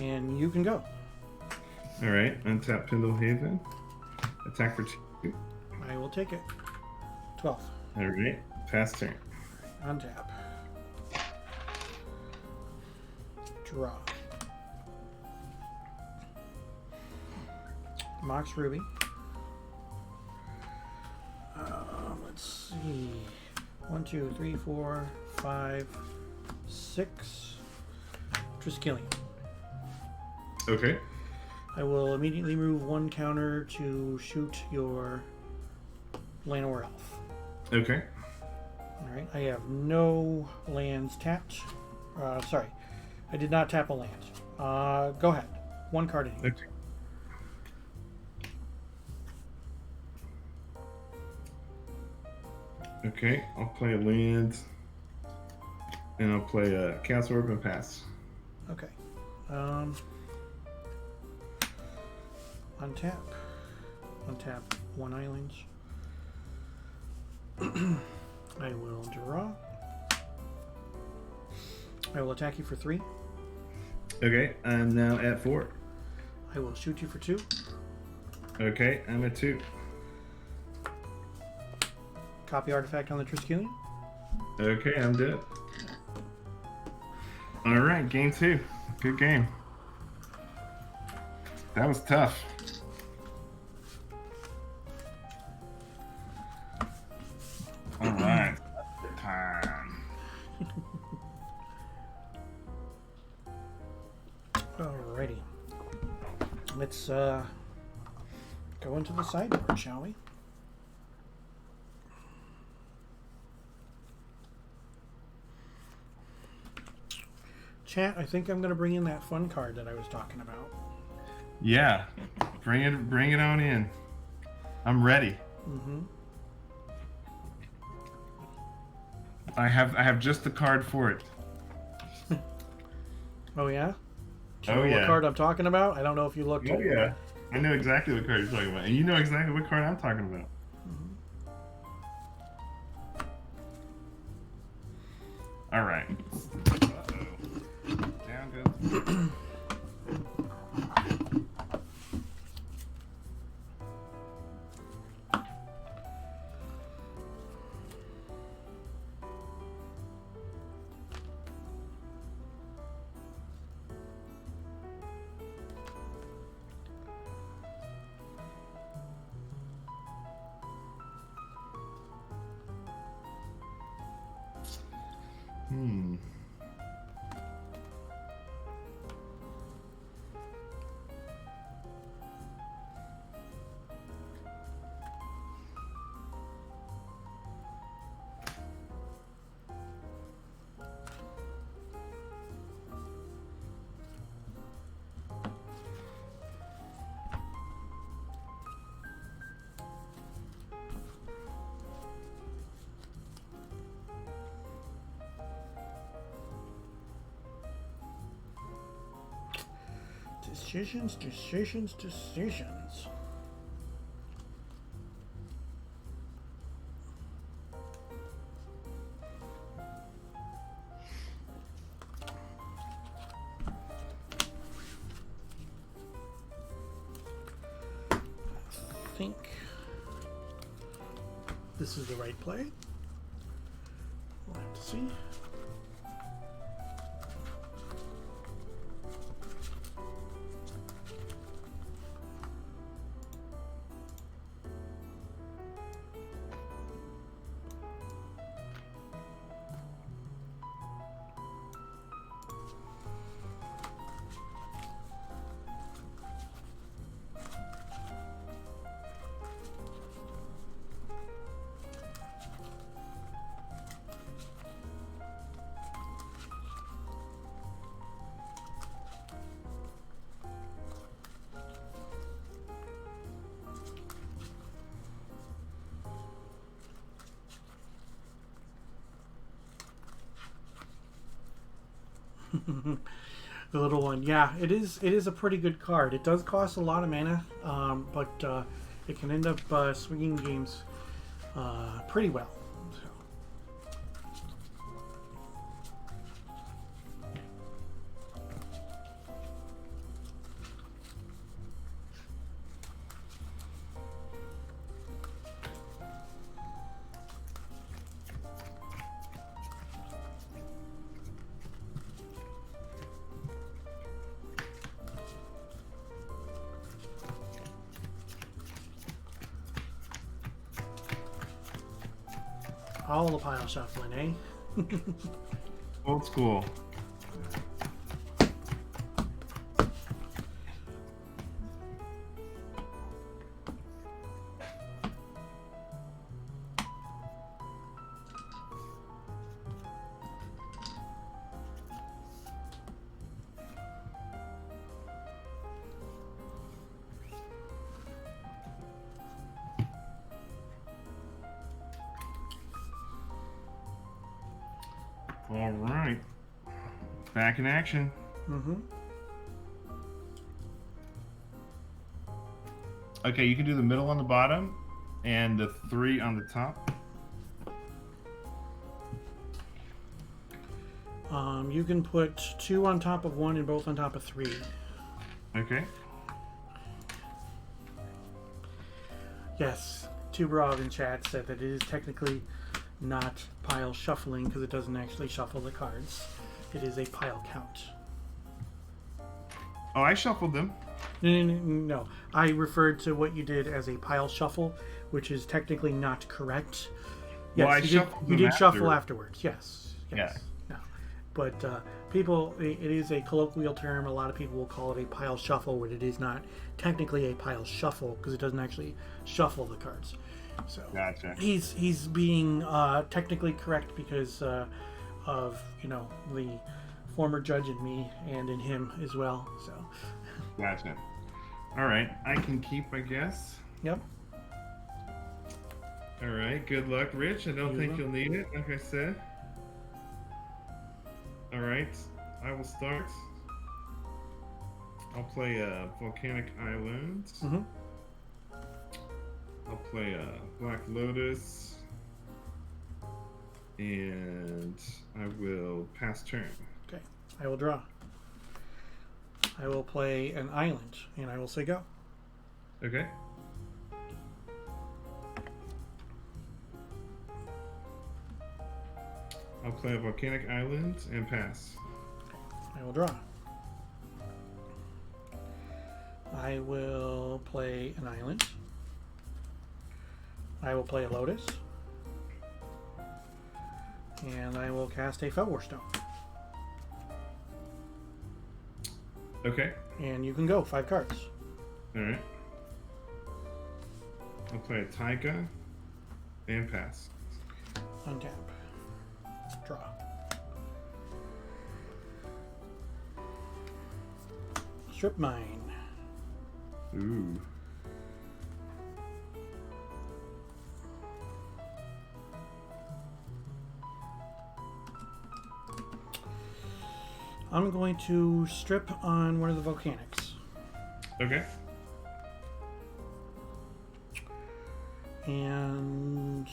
And you can go. All right. Untap Pendlehaven. Attack for 2. I will take it. 12. All right. Pass turn. Untap. Draw. Mox Ruby. Let's see. 1, 2, 3, 4, 5, 6. Triskelion. Okay. I will immediately move 1 counter to shoot your Llanowar Elf. Okay. Alright, I have no lands tapped. Sorry, I did not tap a land. Go ahead. 1 card in here. Okay. Okay, I'll play a land. And I'll play a Chaos Orb and pass. Okay. Untap. Untap 1 island. I will draw. I will attack you for 3. Okay, I'm now at 4. I will shoot you for 2. Okay, I'm at 2. Copy artifact on the Triskelion. Okay, I'm dead. All right, game 2. Good game. That was tough. All right. Time. Alrighty. Let's go into the sideboard, shall we? Chat, I think I'm going to bring in that fun card that I was talking about. Yeah, bring it on in. I'm ready. Mm-hmm. I have just the card for it. Oh yeah? Do you Oh know yeah. what card I'm talking about? I don't know if you looked. Oh yeah. I know exactly what card you're talking about, and you know exactly what card I'm talking about. All right. Uh-oh. Down goes. Decisions. I think this is the right play. We'll have to see. The little one, yeah, it is a pretty good card. It does cost a lot of mana, but it can end up swinging games pretty well. All the pile shuffling, eh? Old school. All right. Back in action. Mm-hmm. Okay, you can do the middle on the bottom and the 3 on the top. You can put 2 on top of 1 and both on top of 3. Okay. Yes, Tuberov in chat said that it is technically not pile shuffling because it doesn't actually shuffle the cards. It is a pile count. Oh, I shuffled them. No. I referred to what you did as a pile shuffle, which is technically not correct. Yes, Well, I you shuffled did them shuffle after. afterwards. Yes. Yeah. No. But people, it is a colloquial term. A lot of people will call it a pile shuffle, when it is not technically a pile shuffle because it doesn't actually shuffle the cards. So Gotcha. he's being technically correct because of the former judge in me and in him as well. So. Gotcha. All right, I can keep, I guess. Yep. All right, good luck, Rich. I don't think you'll need it, like I said. All right, I will start. I'll play Volcanic Island. Mm-hmm. I'll play Black Lotus. And I will pass turn. Okay. I will draw. I will play an island, and I will say go. Okay. I'll play a Volcanic Island and pass. I will draw. I will play an island. I will play a lotus. And I will cast a Felwar Stone. Okay. And you can go 5 cards. Alright. I'll play a Taiga and pass. Untap. Draw. Strip Mine. Ooh. I'm going to strip on one of the volcanics. Okay. And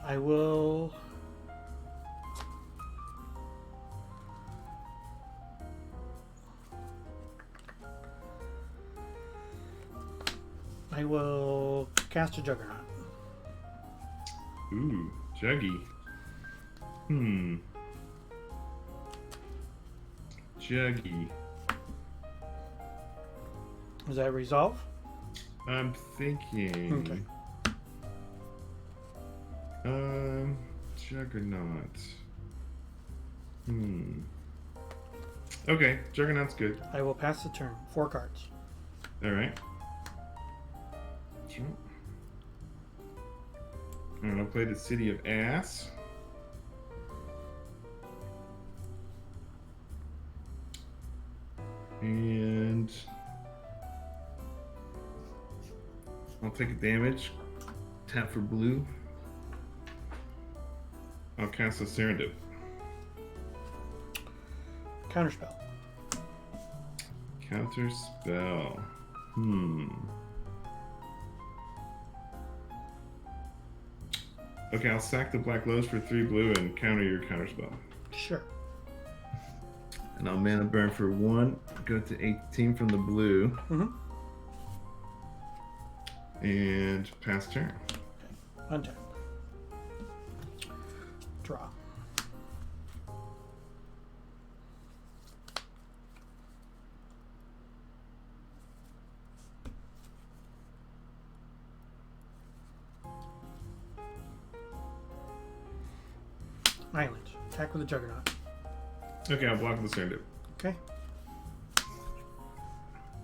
I will... cast a Juggernaut. Ooh, Juggy. Juggy. Does that resolve? I'm thinking. Okay. Juggernaut. Okay, Juggernaut's good. I will pass the turn. 4 cards. Alright. And I'll play the City of Ass. And I'll take a damage. Tap for blue. I'll cast a Serendib. Counterspell. Counterspell. Okay, I'll sack the Black Lotus for 3 blue and counter your counterspell. Sure. And I'll mana burn for 1. Go to 18 from the blue. Mm-hmm. And pass turn. Okay. Untap. Draw. Island. Attack with a Juggernaut. Okay, I'll block with the Serendib. Okay.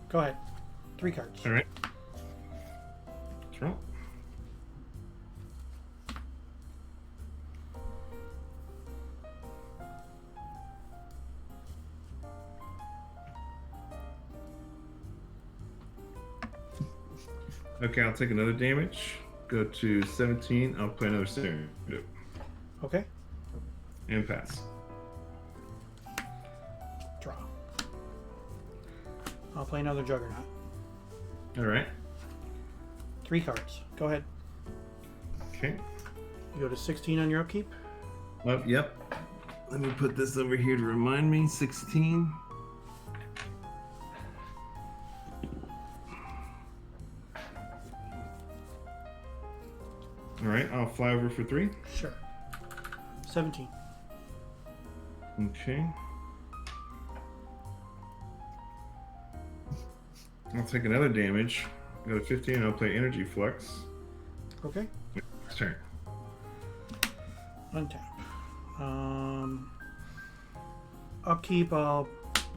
Go ahead. 3 cards. Alright. Draw. Okay, I'll take another damage. Go to 17. I'll play another Serendib. Okay. And pass. Draw. I'll play another Juggernaut. Alright. 3 cards. Go ahead. Okay. You go to 16 on your upkeep. Yep. Let me put this over here to remind me. 16. All right, I'll fly over for 3. Sure. 17. Okay. I'll take another damage. I got a 15, and I'll play Energy Flux. Okay. Next turn. Untap. Upkeep, I'll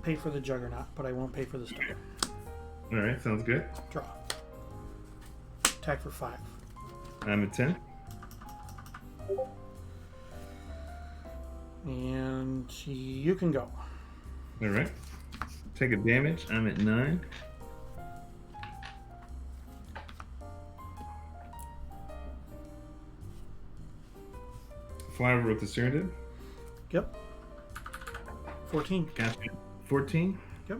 pay for the Juggernaut, but I won't pay for the starter. All right, sounds good. Draw. Attack for 5. I'm at 10. And you can go. All right. Take a damage. I'm at 9. Fly over with the Serendib. Yep. 14. Cast it. 14. Yep.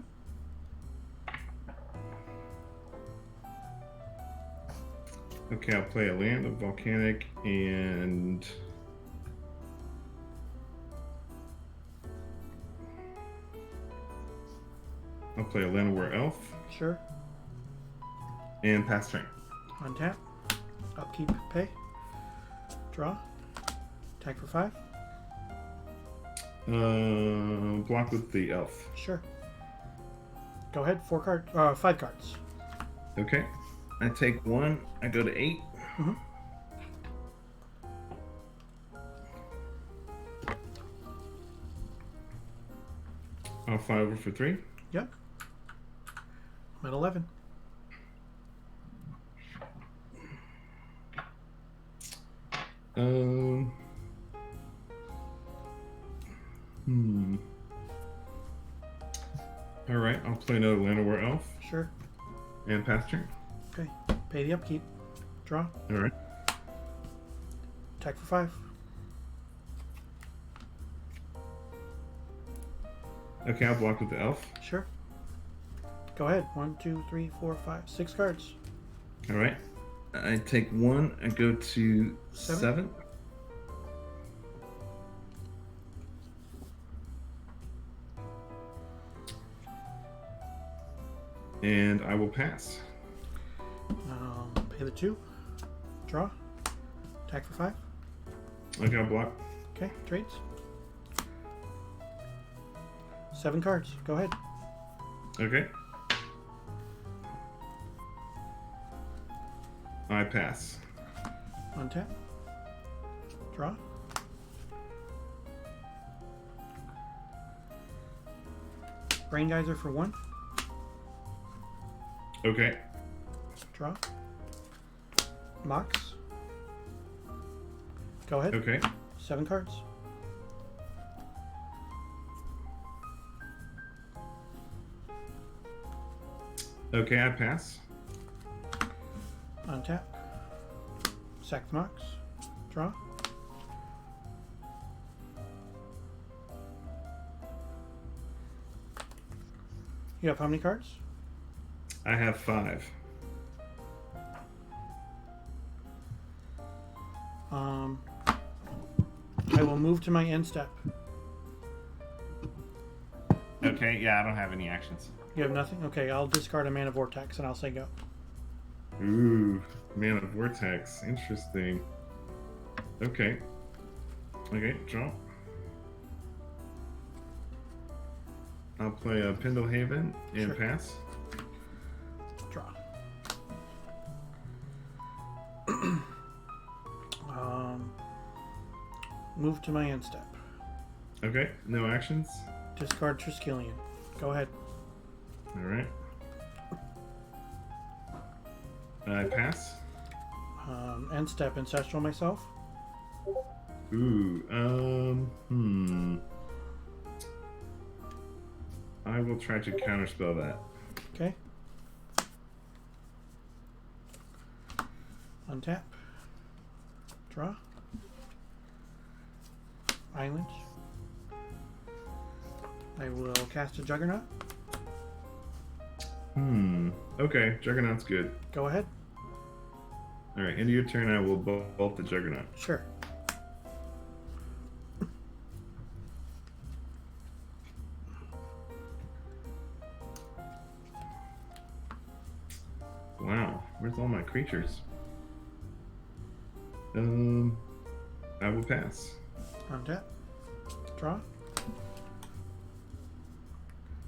Okay, I'll play a land of volcanic and I'll play a Llanowar Elf Sure. and pass turn. Untap. Upkeep, pay. Draw. Attack for 5. Block with the elf. Sure. Go ahead. 5 cards. Okay. I take 1. I go to 8. Mhm. I'll fly over for 3. Yep. I'm at 11. All right, I'll play another Llanowar Elf Sure. and pass turn. Okay. Pay the upkeep. Draw. All right. Attack for 5. Okay, I'll block with the elf. Sure. Go ahead. 1, 2, 3, 4, 5, 6 cards. All right. I take 1. I go to 7. And I will pass. Pay the 2. Draw. Attack for 5. Okay, I'll block. Okay. Trades. 7 cards. Go ahead. Okay. I pass. Untap. Draw. Brain Geyser for 1. Okay. Draw. Mox. Go ahead. Okay. 7 cards. Okay, I pass. Untap. Sack the Mox. Draw. You have how many cards? I have 5. I will move to my end step. Okay, yeah, I don't have any actions. You have nothing? Okay, I'll discard a Mana Vortex and I'll say go. Ooh, Mana Vortex. Interesting. Okay. Okay, draw. I'll play a Pendlehaven and Sure. pass. Draw. Move to my end step. Okay, no actions. Discard Triskelion. Go ahead. All right. I pass. End step, Ancestral myself. Ooh, I will try to counterspell that. Okay. Untap. Draw. Island. I will cast a Juggernaut. Okay, Juggernaut's good. Go ahead. All right, end of your turn, I will bolt the Juggernaut. Sure. creatures. I will pass. Untap. Draw.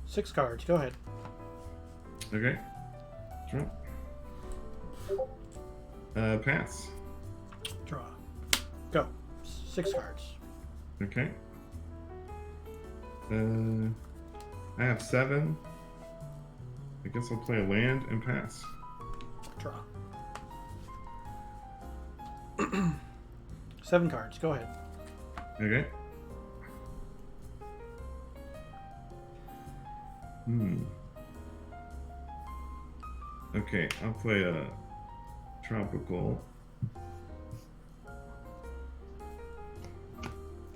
6 cards. Go ahead. Okay. Draw. Pass. Draw. Go. 6 cards. Okay. I have 7. I guess I'll play a land and pass. Draw. 7 cards. Go ahead. Okay. Okay, I'll play a tropical.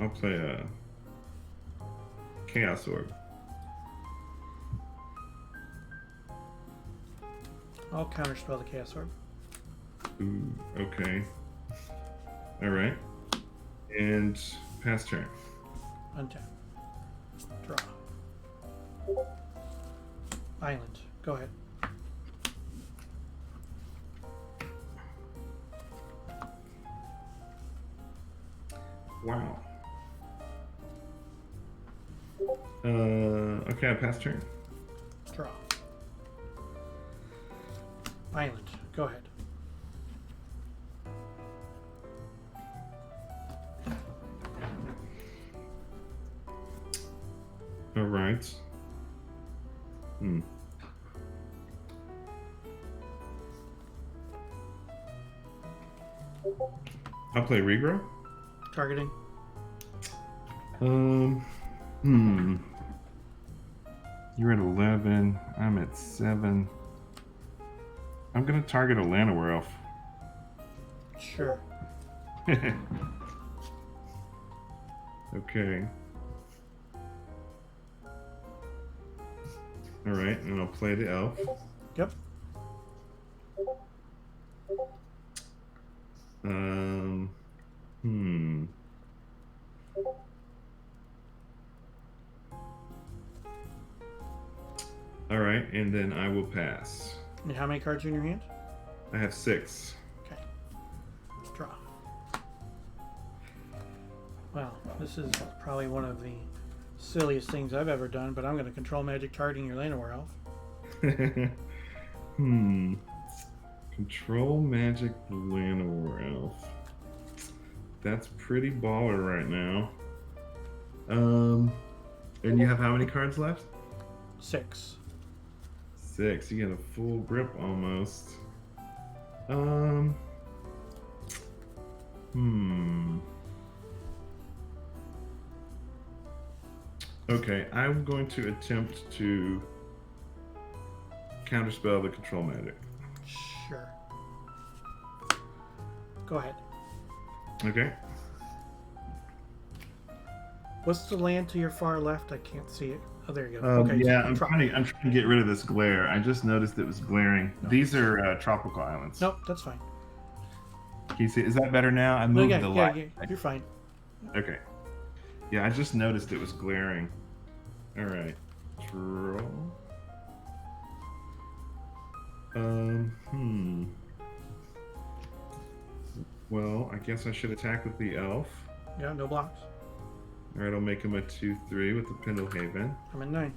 I'll play a Chaos Orb. I'll counterspell the Chaos Orb. Ooh, okay. Alright. And pass turn. Untap. Draw. Island. Go ahead. Wow. Okay, I pass turn. Draw. Island. Go ahead. Alright. I'll play Regrow. Targeting. You're at 11. I'm at 7. I'm gonna target a Llanowar Elf. Sure. Okay. Alright, and I'll play the elf. Yep. Alright, and then I will pass. And how many cards are in your hand? I have 6. Okay. Draw. Well, this is probably one of the silliest things I've ever done, but I'm going to control magic targeting your Llanowar Elf. Control magic Llanowar Elf. That's pretty baller right now. And you have how many cards left? 6. 6. You get a full grip almost. Okay, I'm going to attempt to counterspell the control magic. Sure. Go ahead. Okay. What's the land to your far left? I can't see it. Oh, there you go. Okay. Yeah, so I'm trying to get rid of this glare. I just noticed it was glaring. No. These are tropical islands. Nope, that's fine. Can you see? Is that better now? I No, moved yeah, the yeah, light. yeah, you're fine. Okay. Yeah, I just noticed it was glaring. All right. Draw. Well, I guess I should attack with the elf. Yeah, no blocks. All right, I'll make him a 2/3 with the Pendlehaven. I'm at 9.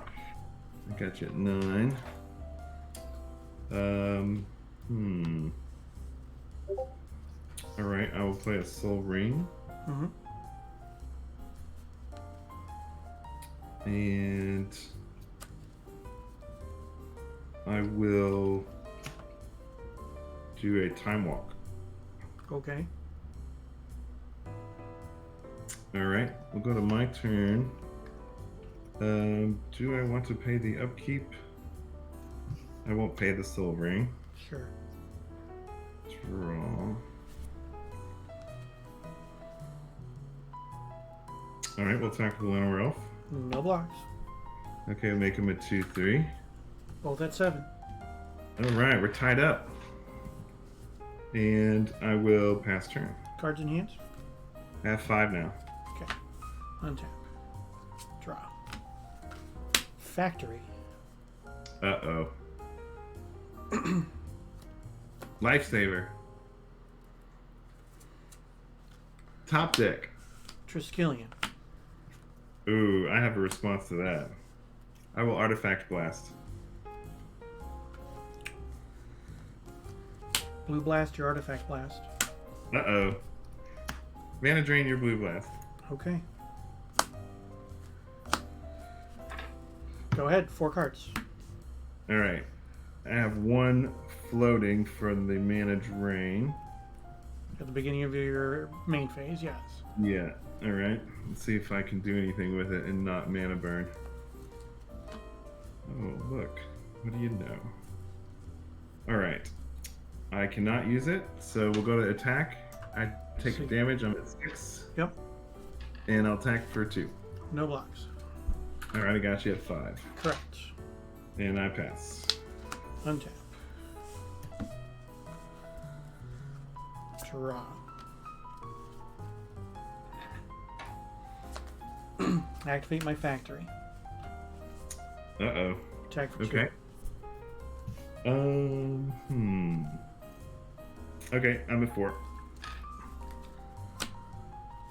I got you at 9. All right, I will play a Soul Ring. Mm-hmm. And I will do a Time Walk. Okay. All right, we'll go to my turn. Do I want to pay the upkeep? I won't pay the Soul Ring. Sure. Draw. All right, we'll attack the Llanowar Elf. No blocks. Okay, I'll make him a 2/3. Both at 7. All right, we're tied up. And I will pass turn. Cards in hand. I have 5 now. Okay. Untap. Draw. Factory. Uh-oh. Lifesaver. Top deck. Triskelion. Ooh, I have a response to that. I will Artifact Blast. Blue Blast, your Artifact Blast. Uh-oh. Mana drain your Blue Blast. Okay. Go ahead, 4 cards. Alright. I have 1 floating from the Mana Drain. At the beginning of your main phase, yes. Yeah, alright. Let's see if I can do anything with it and not Mana Burn. Oh, look. What do you know? Alright. I cannot use it, so we'll go to attack. I take damage, I'm at 6. Yep. And I'll attack for 2. No blocks. Alright, I got you at 5. Correct. And I pass. Untap. Draw. Activate my factory. Uh-oh. Attack for 2. Okay. Okay, I'm at 4.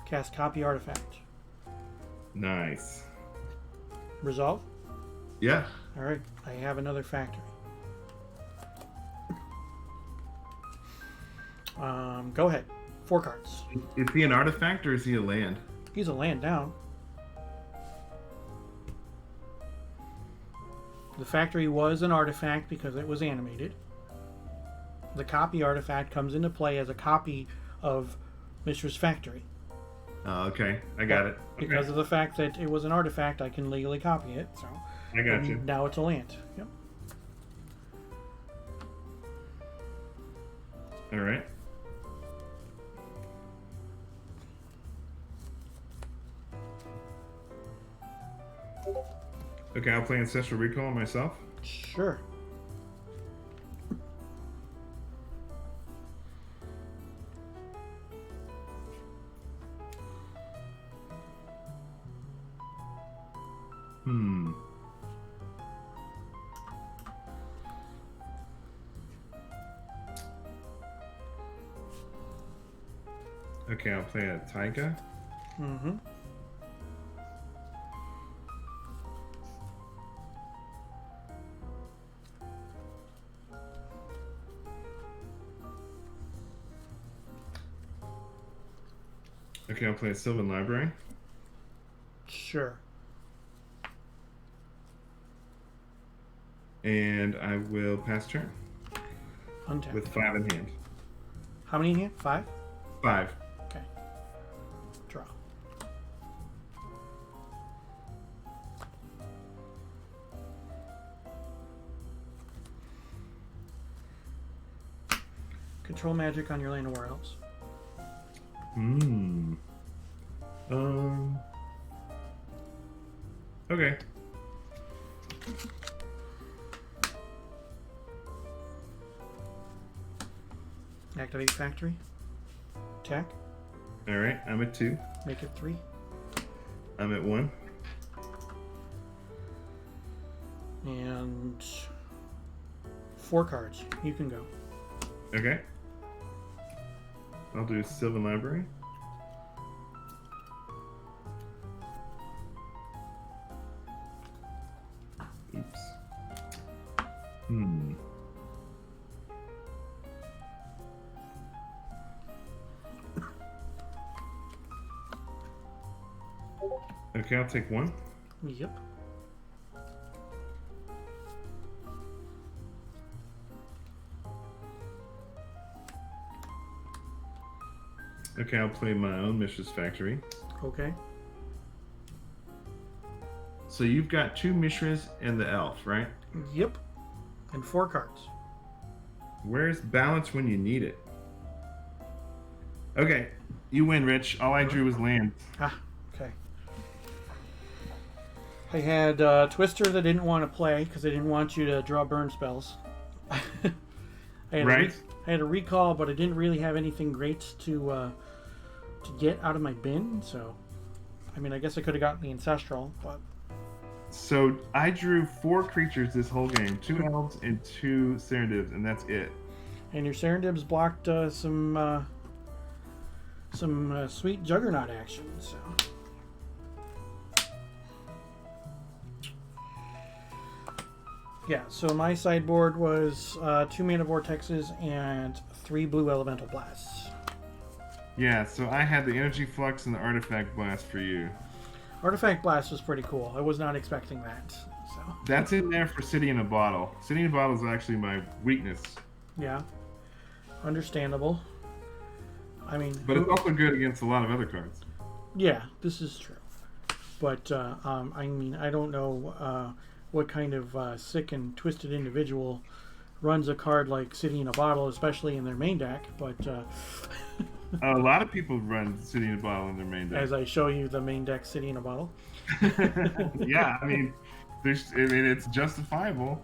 Cast Copy Artifact. Nice. Resolve? Yeah. Alright, I have another factory. Go ahead. 4 cards. Is he an artifact or is he a land? He's a land down. The factory was an artifact because it was animated. The copy artifact comes into play as a copy of Mishra's factory. Oh, okay. I got it. Okay. Because of the fact that it was an artifact, I can legally copy it. So I got you. now it's a land. Yep. All right. Okay, I'll play Ancestral Recall myself. Sure. Okay, I'll play a Taiga. Mm-hmm. Okay, I'll play a Sylvan Library. Sure. And I will pass turn. Untap. With 5 in hand. How many in hand? 5? 5. Okay. Draw. Control magic on your land of War Elves. Okay. Activate factory. Attack. Alright, I'm at 2. Make it 3. I'm at 1. And 4 cards. You can go. Okay. I'll do Sylvan Library. Oops. Okay, I'll take 1. Yep. Okay, I'll play my own Mishra's Factory. Okay. So you've got 2 Mishras and the elf, right? Yep. And 4 cards. Where's balance when you need it? Okay, you win, Rich. All I drew was land. Ah, okay. I had Twister that didn't want to play because they didn't want you to draw burn spells. I had a recall, but I didn't really have anything great to get out of my bin. So, I mean, I guess I could have gotten the Ancestral, but... So I drew 4 creatures this whole game. 2 elves and 2 Serendibs, and that's it. And your Serendib's blocked some sweet Juggernaut action. So. Yeah, so my sideboard was 2 Mana Vortexes and 3 Blue Elemental Blasts. Yeah, so I had the Energy Flux and the Artifact Blast for you. Artifact Blast was pretty cool. I was not expecting that. So. That's in there for City in a Bottle. City in a Bottle is actually my weakness. Yeah, understandable. I mean, but it's also good against a lot of other cards. Yeah, this is true. But I mean, I don't know what kind of sick and twisted individual runs a card like City in a Bottle, especially in their main deck. But a lot of people run City in a Bottle in their main deck. As I show you the main deck City in a Bottle. Yeah, I mean, it's justifiable.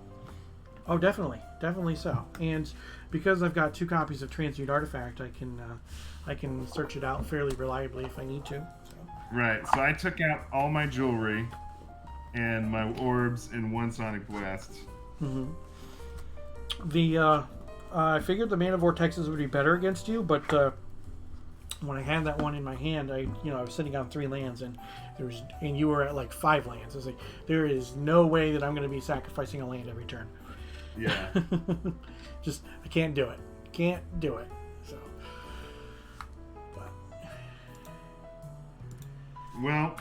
Oh, definitely so. And because I've got 2 copies of Transmute Artifact, I can search it out fairly reliably if I need to. So. Right. So I took out all my jewelry and my orbs in 1 Sonic Blast. Mm-hmm. I figured the Mana Vortexes would be better against you, but when I had that one in my hand, I was sitting on 3 lands, and you were at like 5 lands. I was like, there is no way that I'm going to be sacrificing a land every turn. Yeah. I can't do it. Can't do it. So. But. Well,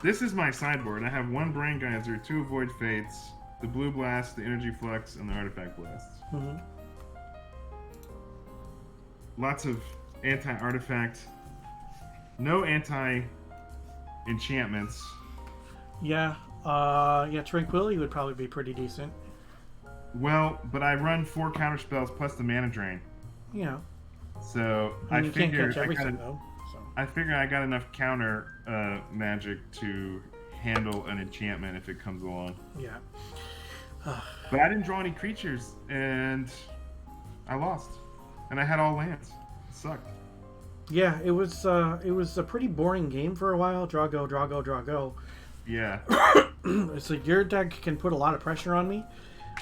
this is my sideboard. I have 1 Brain Geyser, 2 Void Fates, the Blue Blast, the Energy Flux, and the Artifact Blasts. Mm-hmm. Lots of anti-artifact. No anti-enchantments. Yeah. Tranquility would probably be pretty decent. Well, but I run 4 counterspells plus the mana drain. Yeah. So you can't catch everything though. So. I figure I got enough counter magic to handle an enchantment if it comes along. Yeah. But I didn't draw any creatures, and I lost. And I had all lands. It sucked. Yeah, it was a pretty boring game for a while. Draw go, draw go, draw go. Yeah. So your deck can put a lot of pressure on me.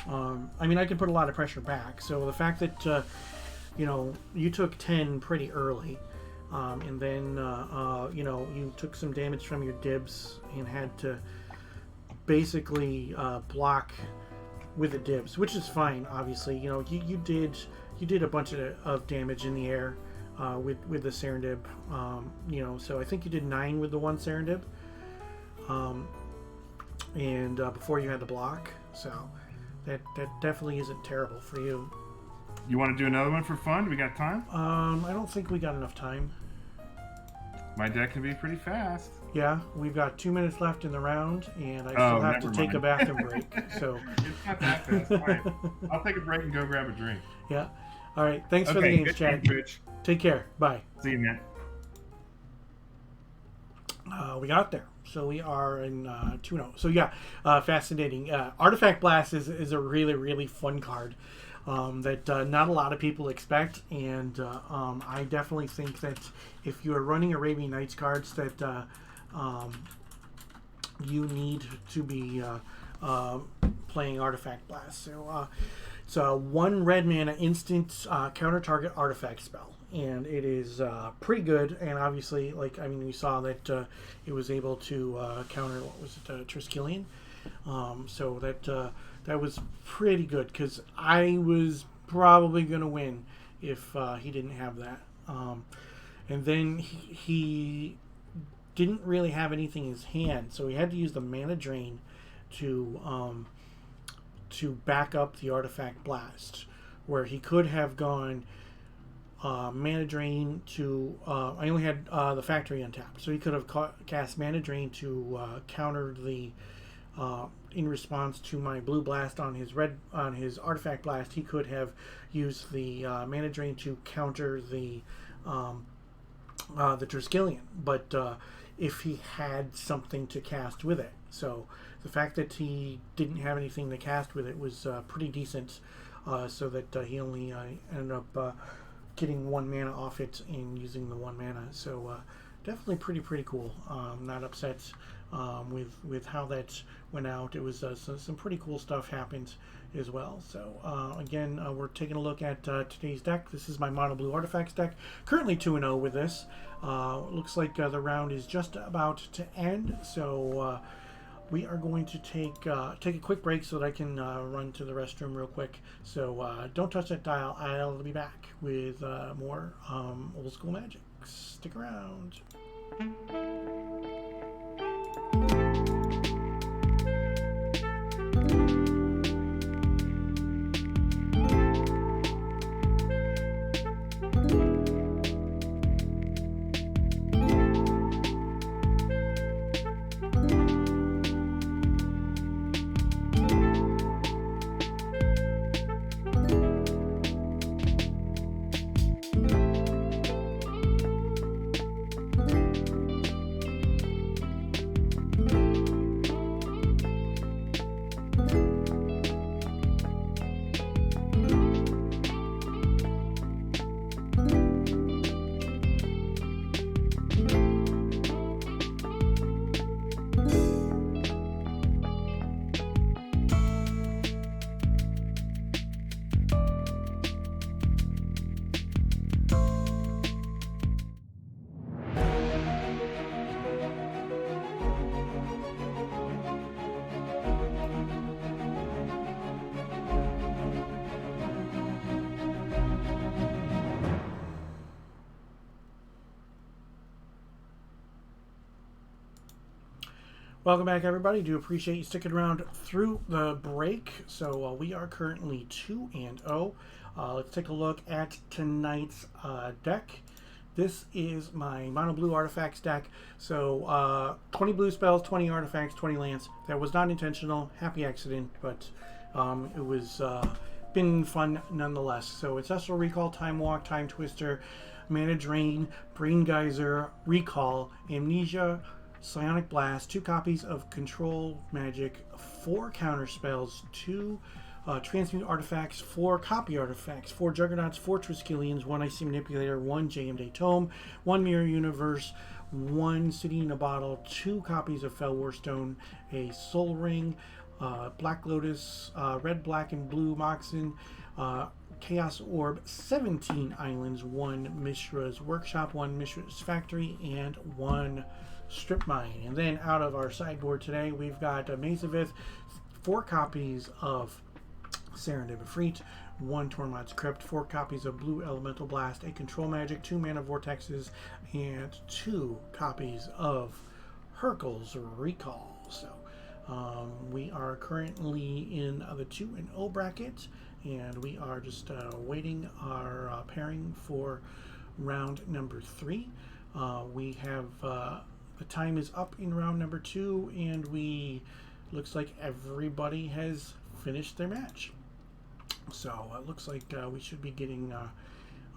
I mean, I can put a lot of pressure back. So the fact that you took 10 pretty early, and then you took some damage from your dibs and had to basically block with the dibs, which is fine. Obviously, you did a bunch of damage in the air with the Serendib. So I think you did 9 with the 1 Serendib, and before you had the block. So. That definitely isn't terrible for you. You want to do another one for fun? Do we got time? I don't think we got enough time. My deck can be pretty fast. Yeah, we've got 2 minutes left in the round, and I still have to take a bathroom break. So it's not that fast. All right. I'll take a break and go grab a drink. Yeah. All right. Thanks for the games, Chad. Take care. Bye. See you, man. We got there. So we are in 2-0. So yeah, fascinating. Artifact Blast is a really, really fun card that not a lot of people expect. And I definitely think that if you are running Arabian Nights cards that you need to be playing Artifact Blast. So it's a 1 red mana instant counter target artifact spell. And it is pretty good, and obviously, we saw that it was able to counter, Triskelion. So that was pretty good, because I was probably going to win if he didn't have that. And then he didn't really have anything in his hand, so he had to use the Mana Drain to back up the Artifact Blast, where he could have gone Mana Drain to I only had the factory untapped, so he could have cast Mana Drain to counter the in response to my blue blast on his Artifact Blast. He could have used the Mana Drain to counter the Triskelion, but if he had something to cast with it. So the fact that he didn't have anything to cast with it was pretty decent, so that he only ended up getting 1 mana off it and using the 1 mana. So definitely pretty cool. Not upset with how that went out. It was some pretty cool stuff happened as well. So again, we're taking a look at today's deck. This is my Monoblue Artifacts deck. Currently 2-0 with this. Looks like the round is just about to end. So we are going to take a quick break so that I can run to the restroom real quick. So don't touch that dial. I'll be back with more old school Magic. Stick around. Welcome back, everybody. Do appreciate you sticking around through the break. So we are currently 2-0. Let's take a look at tonight's deck. This is my Monoblue Artifacts deck. So 20 blue spells, 20 artifacts, 20 lands. That was not intentional. Happy accident, but it was been fun nonetheless. So Ancestral Recall, Time Walk, Time Twister, Mana Drain, Brain Geyser, Recall, Amnesia, Psionic Blast, 2 copies of Control Magic, 4 Counterspells, 2 Transmute Artifacts, 4 Copy Artifacts, 4 Juggernauts, 4 Triskelions, 1 Icy Manipulator, 1 Jayemdae Tome, 1 Mirror Universe, 1 City in a Bottle, 2 copies of Fellwar Stone, a Soul Ring, Black Lotus, Red, Black, and Blue Moxen, Chaos Orb, 17 Islands, 1 Mishra's Workshop, 1 Mishra's Factory, and 1 Strip Mine. And then out of our sideboard today, we've got Mazavith, 4 copies of Serendib Efreets, 1 Tormod's Crypt, 4 copies of Blue Elemental Blast, a Control Magic, 2 Mana Vortexes, and 2 copies of Hurkyl's Recall. So we are currently in the 2-0 bracket, and we are just waiting our pairing for round number 3. We have the time is up in round number 2, and looks like everybody has finished their match. So it looks like we should be getting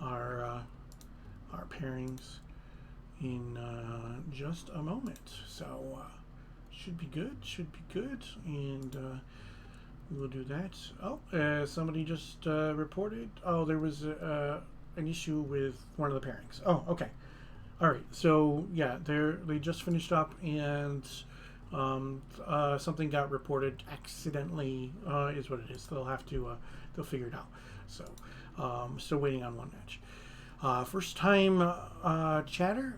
our pairings in just a moment. So should be good, and we'll do that. Oh, somebody just reported. Oh, there was an issue with one of the pairings. Oh, okay. All right, so yeah, they just finished up, and something got reported accidentally. Is what it is. They'll figure it out. So still waiting on one match. First time chatter.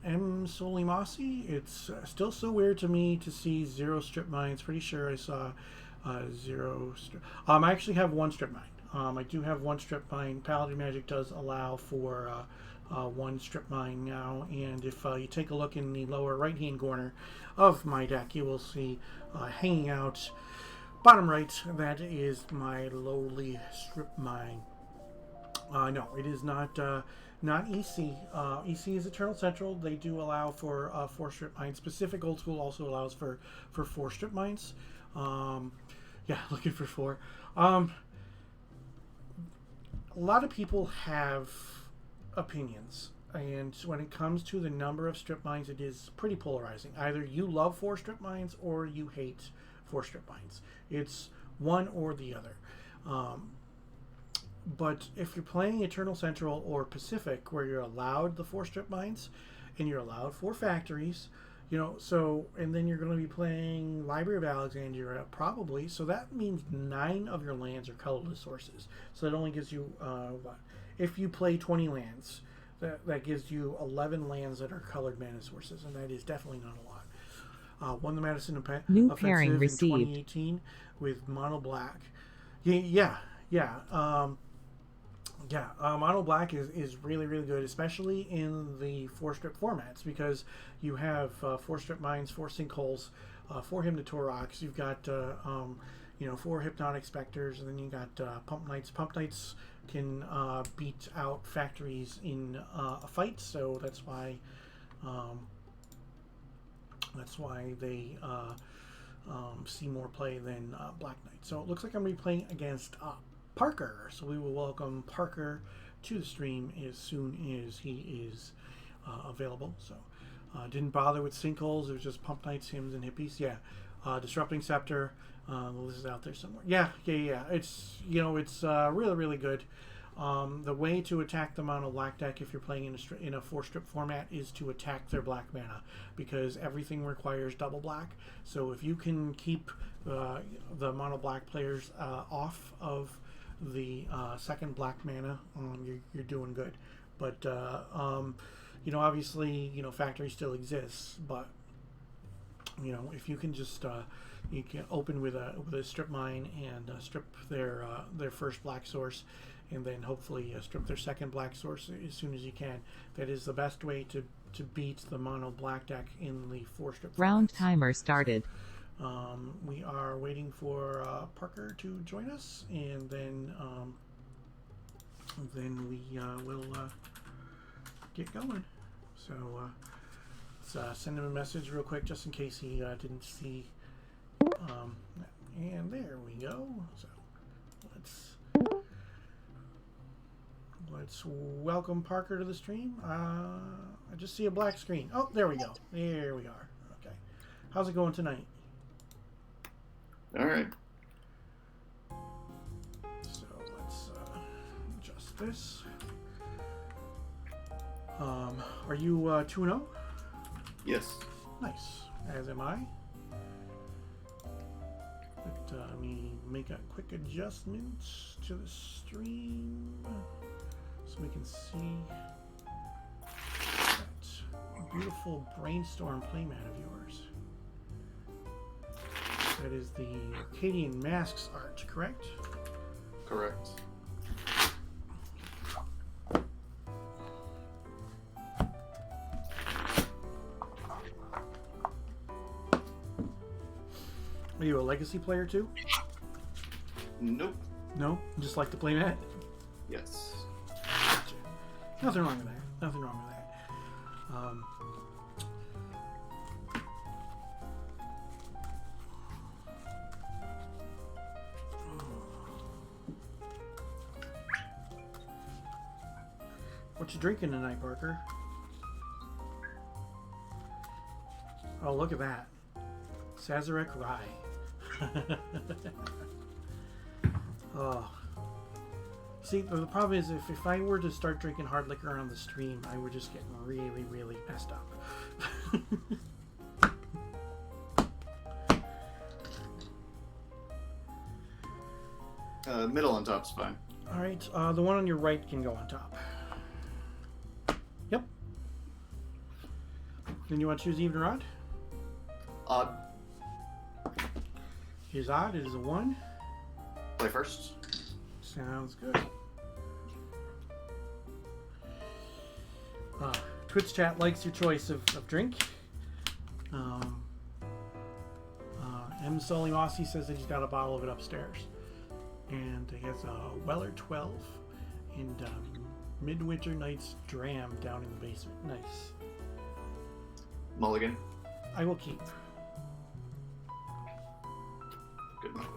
M Solimasi. It's still so weird to me to see 0 strip mines. Pretty sure I saw 0. I actually have 1 strip mine. I do have 1 strip mine. Paladin Magic does allow for 1 strip mine now, and if you take a look in the lower right hand corner of my deck, you will see hanging out bottom right, that is my lowly strip mine. No, it is not EC. EC is Eternal Central. They do allow for 4 strip mines. Specific Old School also allows for 4 strip mines. Yeah, looking for 4. A lot of people have opinions, and when it comes to the number of strip mines, it is pretty polarizing. Either you love 4 strip mines or you hate 4 strip mines. It's one or the other. But if you're playing Eternal Central or Pacific, where you're allowed the 4 strip mines and you're allowed 4 factories, and then you're going to be playing Library of Alexandria probably, so that means 9 of your lands are colorless sources. So that only gives you if you play 20 lands, that gives you 11 lands that are colored mana sources, and that is definitely not a lot. Won the Madison New Offensive pairing in received. 2018 with Mono Black. Yeah. Mono Black is really, really good, especially in the 4-strip formats, because you have 4 strip mines, 4 sinkholes, 4 Hypnotorox. You've got 4 Hypnotic Specters, and then you got Pump Knights. Pump Knights can beat out factories in a fight, so that's why they see more play than Black Knight. So it looks like I'm going to be playing against Parker, so we will welcome Parker to the stream as soon as he is available. So didn't bother with sinkholes. It was just Pump Knights, Hymns, and Hippies. Disrupting Scepter. This is out there somewhere. It's it's really, really good. The way to attack them on a black deck, if you're playing in a 4-strip format, is to attack their black mana, because everything requires double black. So if you can keep the mono black players off of the second black mana, you're doing good. But obviously, factory still exists, but if you can just you can open with a strip mine and strip their first black source, and then hopefully strip their second black source as soon as you can. That is the best way to beat the mono black deck in the 4-strip. Round timer started. We are waiting for Parker to join us, and then we will get going. So let's send him a message real quick, just in case he didn't see. And there we go. So let's welcome Parker to the stream. I just see a black screen. Oh, there we go. There we are. Okay. How's it going tonight? All right. So let's adjust this. Are you 2-0? Yes. Nice. As am I. But let me make a quick adjustment to the stream so we can see that beautiful brainstorm playmat of yours. That is the Arcadian Masks art, correct? Correct. Are you a Legacy player too? Nope. No? Just like the playmat? Yes. Gotcha. Nothing wrong with that. Nothing wrong with that. What you drinking tonight, Parker? Oh, look at that. Sazerac Rye. Oh. See, the problem is if I were to start drinking hard liquor on the stream, I would just get really, really messed up. Middle on top's fine. All right, the one on your right can go on top. Yep. Then you want to choose even or odd? Odd. Here's odd. It is a 1. Play first. Sounds good. Twitch chat likes your choice of drink. M. Sully Mossy says that he's got a bottle of it upstairs. And he has a Weller 12 and Midwinter Night's Dram down in the basement. Nice. Mulligan. I will keep. Good mulligan.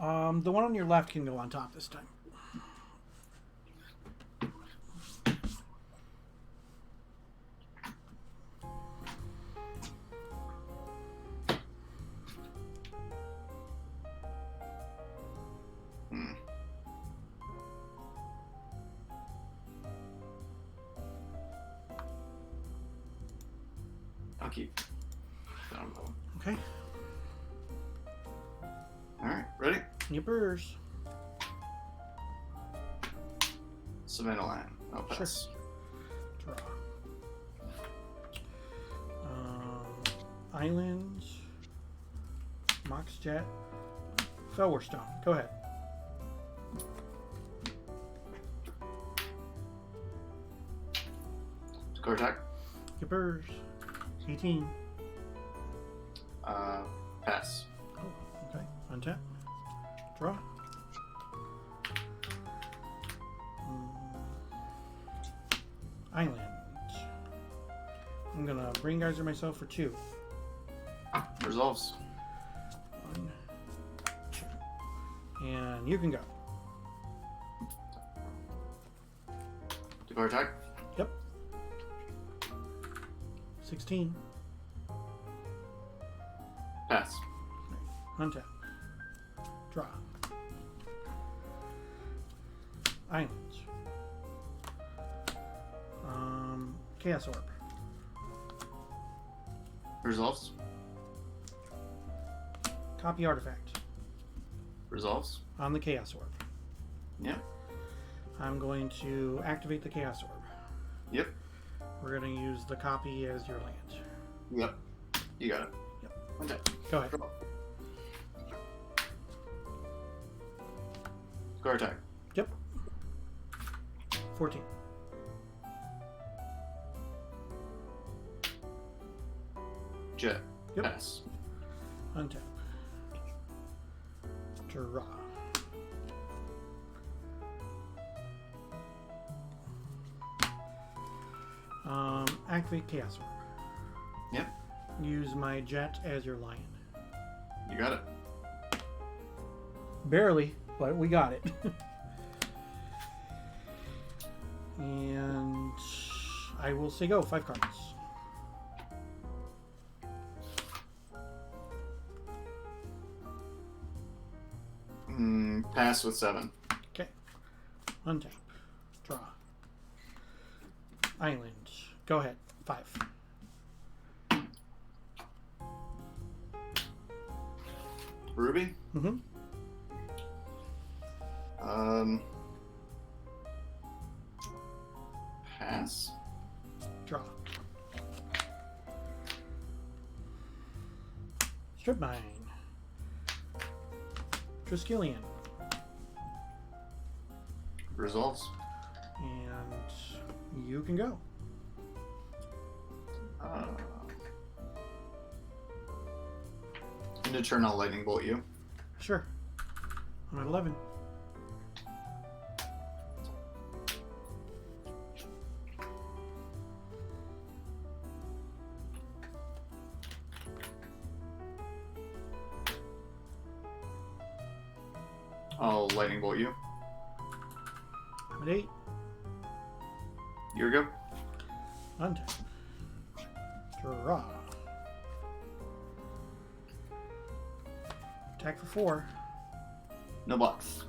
The one on your left can go on top this time. I'll keep. Okay. All right, ready? Yippers. Savannah Land. I'll pass. Draw. Islands. Mox Jet. Felwarstone. Go ahead. Score attack. Yippers. 18. Pass. Oh, okay. Untap. Draw. Island. I'm gonna bring Geyser myself for 2. Resolves. 1, 2. And you can go. Score attack. Yep. 16. Pass. Untap. Draw. Islands. Chaos Orb. Resolves. Copy Artifact. Resolves. On the Chaos Orb. Yep. I'm going to activate the Chaos Orb. Yep. We're going to use the copy as your land. Yep. You got it. Yep. Okay. Go ahead. Draw. Score attack. Yep. 14. Jet. Yep. Pass. Untap. Draw. Activate Chaos Orb. Yep. Use my jet as your lion. You got it. Barely, but we got it. And I will say go. 5 cards. Pass with 7. Okay. Untap. Draw. Island. Go ahead. 5. Ruby. Mm-hmm. Pass. Draw. Strip Mine. Triskelion. Resolves. And you can go. End of turn, I'll lightning bolt you. Sure. I'm at 11. I'll lightning bolt you. I'm at 8. Here we go. Untap. Draw. Attack for 4. No blocks.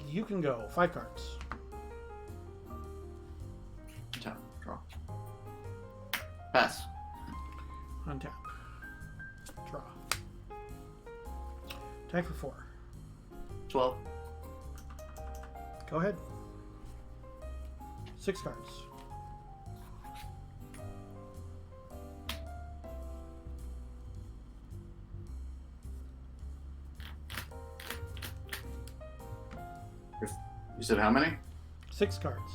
You can go. 5 cards. Tap. Draw. Pass. Untap. Draw. Attack for 4. 12. Go ahead. 6 cards. You said how many? 6 cards.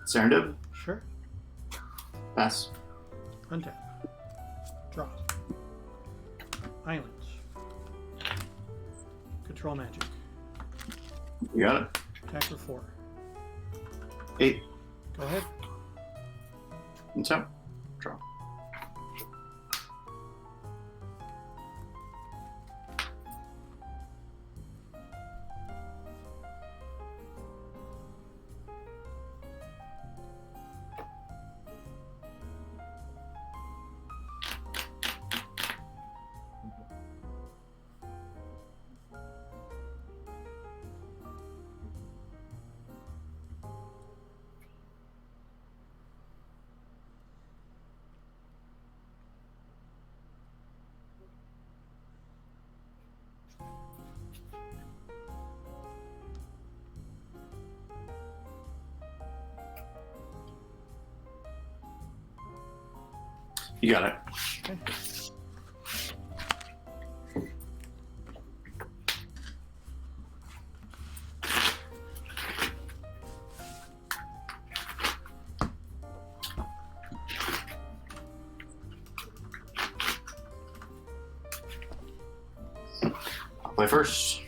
Serendib. Sure. Pass. Untap. Draw. Islands. Control Magic. You got it. Attack for 4. 8. Go ahead. And tap. Draw. You got it. Okay. I'll play first.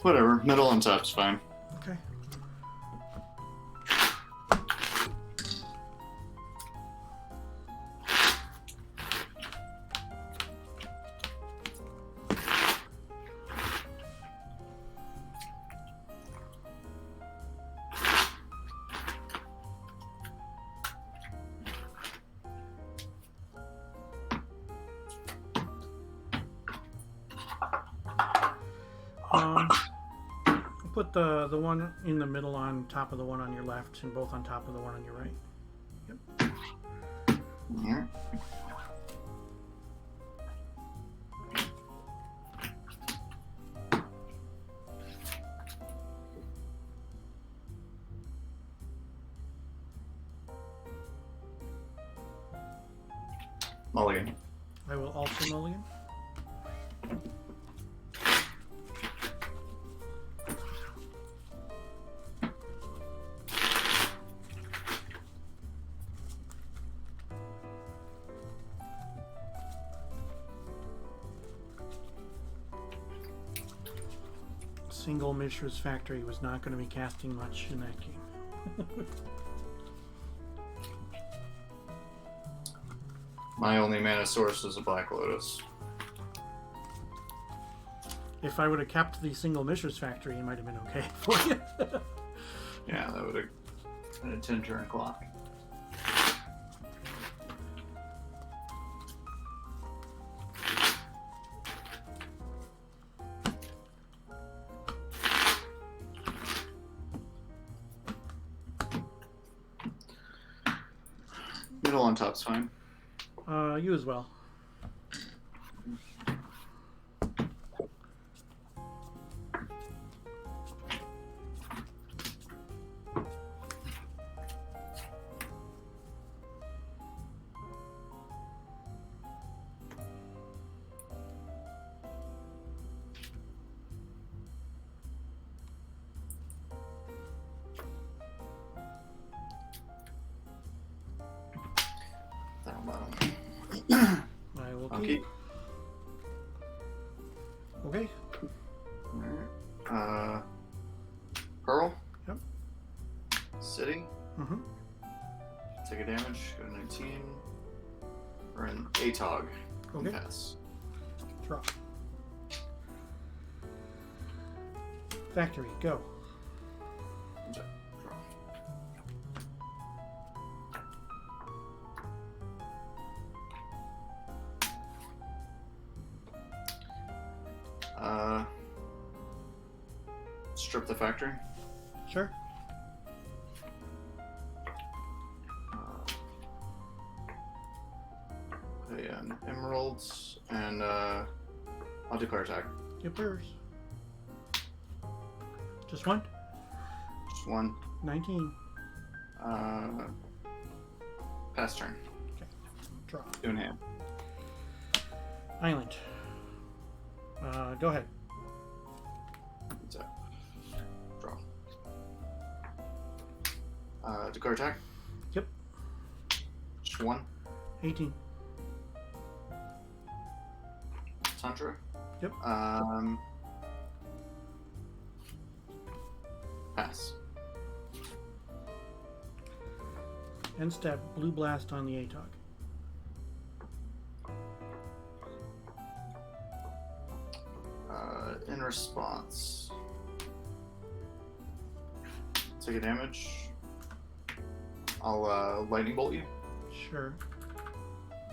Whatever. Middle and top's fine. Okay. Put the one in the middle on top of the one on your left, and both on top of the one on your right. Yep. Yeah. Mulligan. I will also mulligan. Single Mishra's Factory was not going to be casting much in that game. My only mana source is a Black Lotus. If I would have kept the Single Mishra's Factory, it might have been okay for you. Yeah, that would have been a 10-turn clock. Middle on top's fine. You as well. I will I'll keep. keep. Okay. Alright. Pearl. Yep. City. Mm-hmm. Take a damage. Go to 19. We're in ATOG. Okay. Pass. Draw. Factory, go. Draw. Strip the factory. Sure. Emeralds, and I'll declare attack. Get yours. Just one? Just one. 19. Pass turn. Okay. Draw. Two in hand. Island. Go ahead. Attack. Draw. Declare attack. Yep. Just one. 18. Tantra. Yep. Pass. End step. Blue blast on the ATOG. In response, take a damage. I'll lightning bolt you. Sure.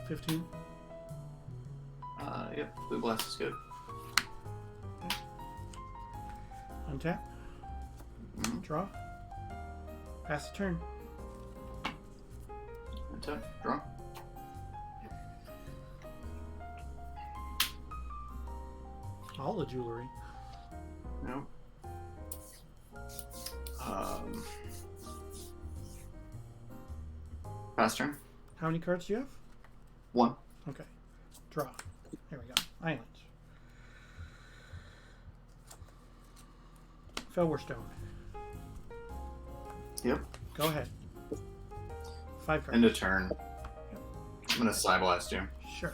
15. Yep, blue blast is good. Untap. Mm-hmm. Draw. Pass the turn. Untap, draw. All the jewelry. Nope. Pass turn. How many cards do you have? One. Okay. Draw. There we go. Island. Felwarstone. Yep. Go ahead. 5 cards. End of turn. I'm gonna Psy Blast you. Sure.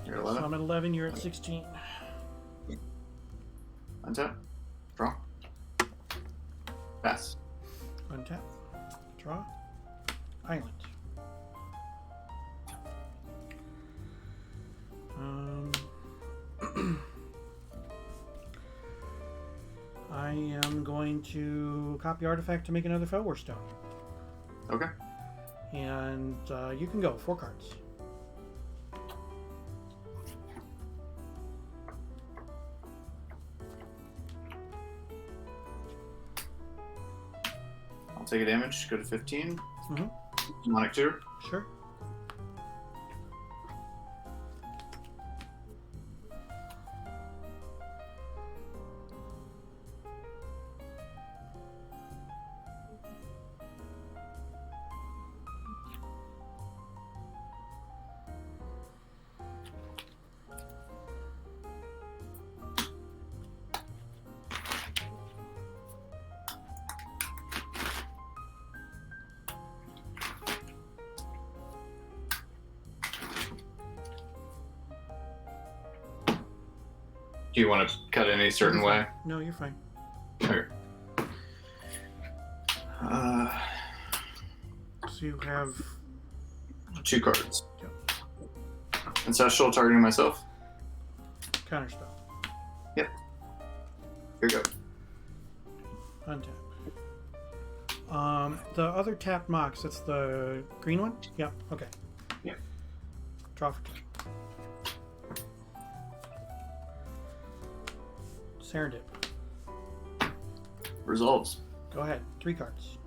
You're So 11. I'm at 11, you're at 16. Untap. Draw. Pass. Untap. Draw. Island. I am going to copy artifact to make another Felwarstone. Okay. And you can go. 4 cards. I'll take a damage. Go to 15. Mm-hmm. Demonic 2. Sure. Do you want to cut any certain You're way? fine. No, you're fine. Sure. So you have 2 cards. Yep. Ancestral targeting myself. Counterspell. Here you go. Untap. The other tapped Mox, that's the green one? Yep, okay. Yep. Draw for 2. Serendib. Resolves. Go ahead. 3 cards.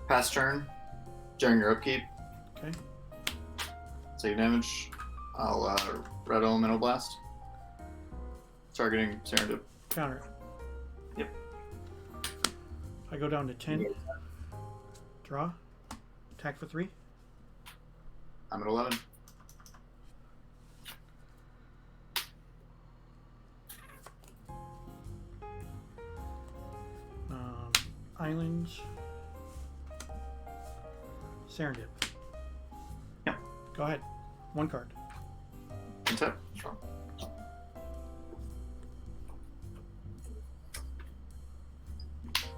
Pass turn. During your upkeep. Okay. Take damage. I'll Red Elemental Blast. Targeting Serendib. Counter. Yep. I go down to 10. Draw. Attack for 3. I'm at 11. Islands. Serendib. Yep. Go ahead. 1 card. Untap.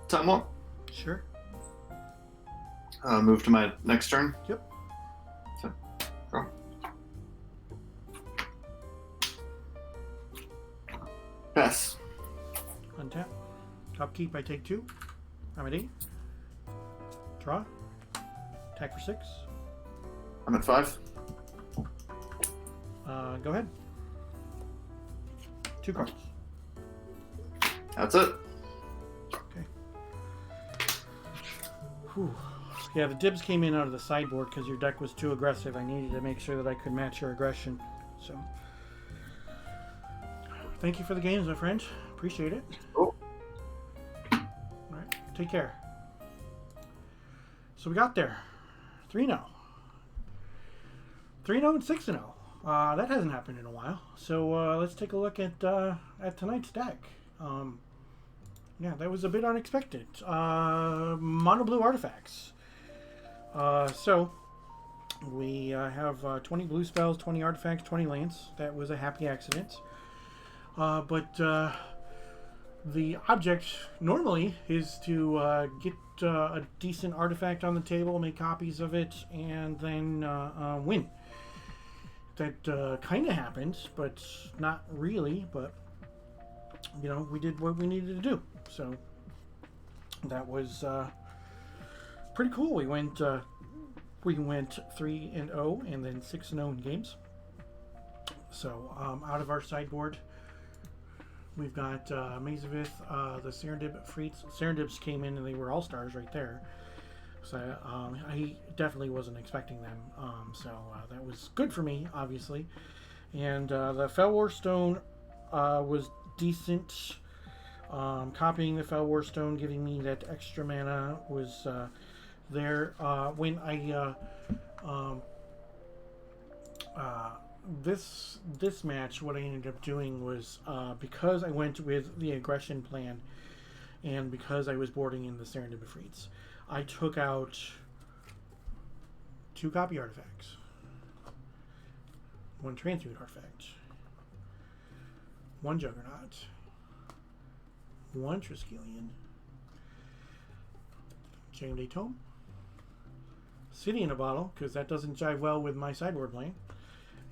Time up. Sure. Move to my next turn. Yep. So, draw. Pass. Untap. Upkeep, I take 2. I'm at 8. Draw. Attack for 6. I'm at 5. Go ahead. 2 cards. That's it. Okay. Whew. Yeah, the dibs came in out of the sideboard because your deck was too aggressive. I needed to make sure that I could match your aggression. So, thank you for the games, my friend. Appreciate it. Oh. All right, take care. So we got there. 3-0. 3-0 and 6-0. That hasn't happened in a while. So let's take a look at tonight's deck. Yeah, that was a bit unexpected. Monoblue Artifacts. So we have 20 blue spells, 20 artifacts, 20 lands. That was a happy accident. But the object normally is to get a decent artifact on the table, make copies of it, and then win. That kind of happened, but not really. But you know, we did what we needed to do. So that was pretty cool. We went 3-0 and then 6-0 in games. So out of our sideboard, we've got Mazavith, the Serendib Efreets. Serendibs came in and they were all stars right there. So I definitely wasn't expecting them. So that was good for me, obviously. And the Fellwar Stone was decent. Copying the Fellwar Stone, giving me that extra mana was there. When I this match, what I ended up doing was because I went with the aggression plan, and because I was boarding in the Serendib Efreets, I took out 2 copy artifacts, 1 transmute artifact, 1 Juggernaut, 1 Triskelion, Jayemdae Tome, City in a Bottle, because that doesn't jive well with my sideboard plane,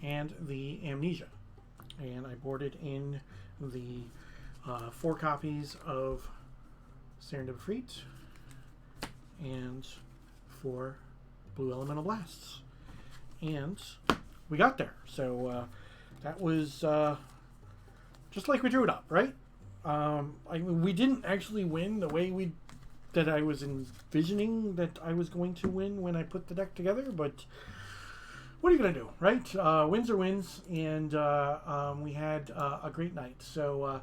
and the Amnesia. And I boarded in the 4 copies of Serendib Efreets and 4 Blue Elemental Blasts. And we got there. So that was just like we drew it up, right? We didn't actually win the way that I was envisioning that I was going to win when I put the deck together, but what are you going to do, right? Wins are wins, and we had a great night. So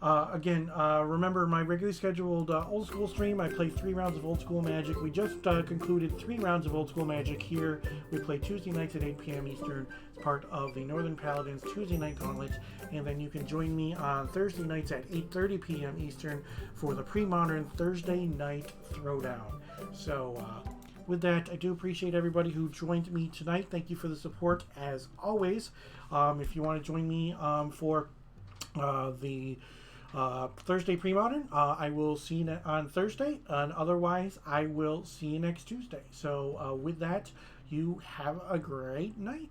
Again, remember my regularly scheduled Old School stream. I play 3 rounds of Old School Magic. We just concluded 3 rounds of Old School Magic here. We play Tuesday nights at 8 p.m. Eastern. It's part of the Northern Paladins Tuesday Night Gauntlet. And then you can join me on Thursday nights at 8:30 p.m. Eastern for the pre-modern Thursday Night Throwdown. So, with that, I do appreciate everybody who joined me tonight. Thank you for the support, as always. If you want to join me for the Thursday pre-modern, I will see you on Thursday, and otherwise I will see you next Tuesday. So with that, you have a great night.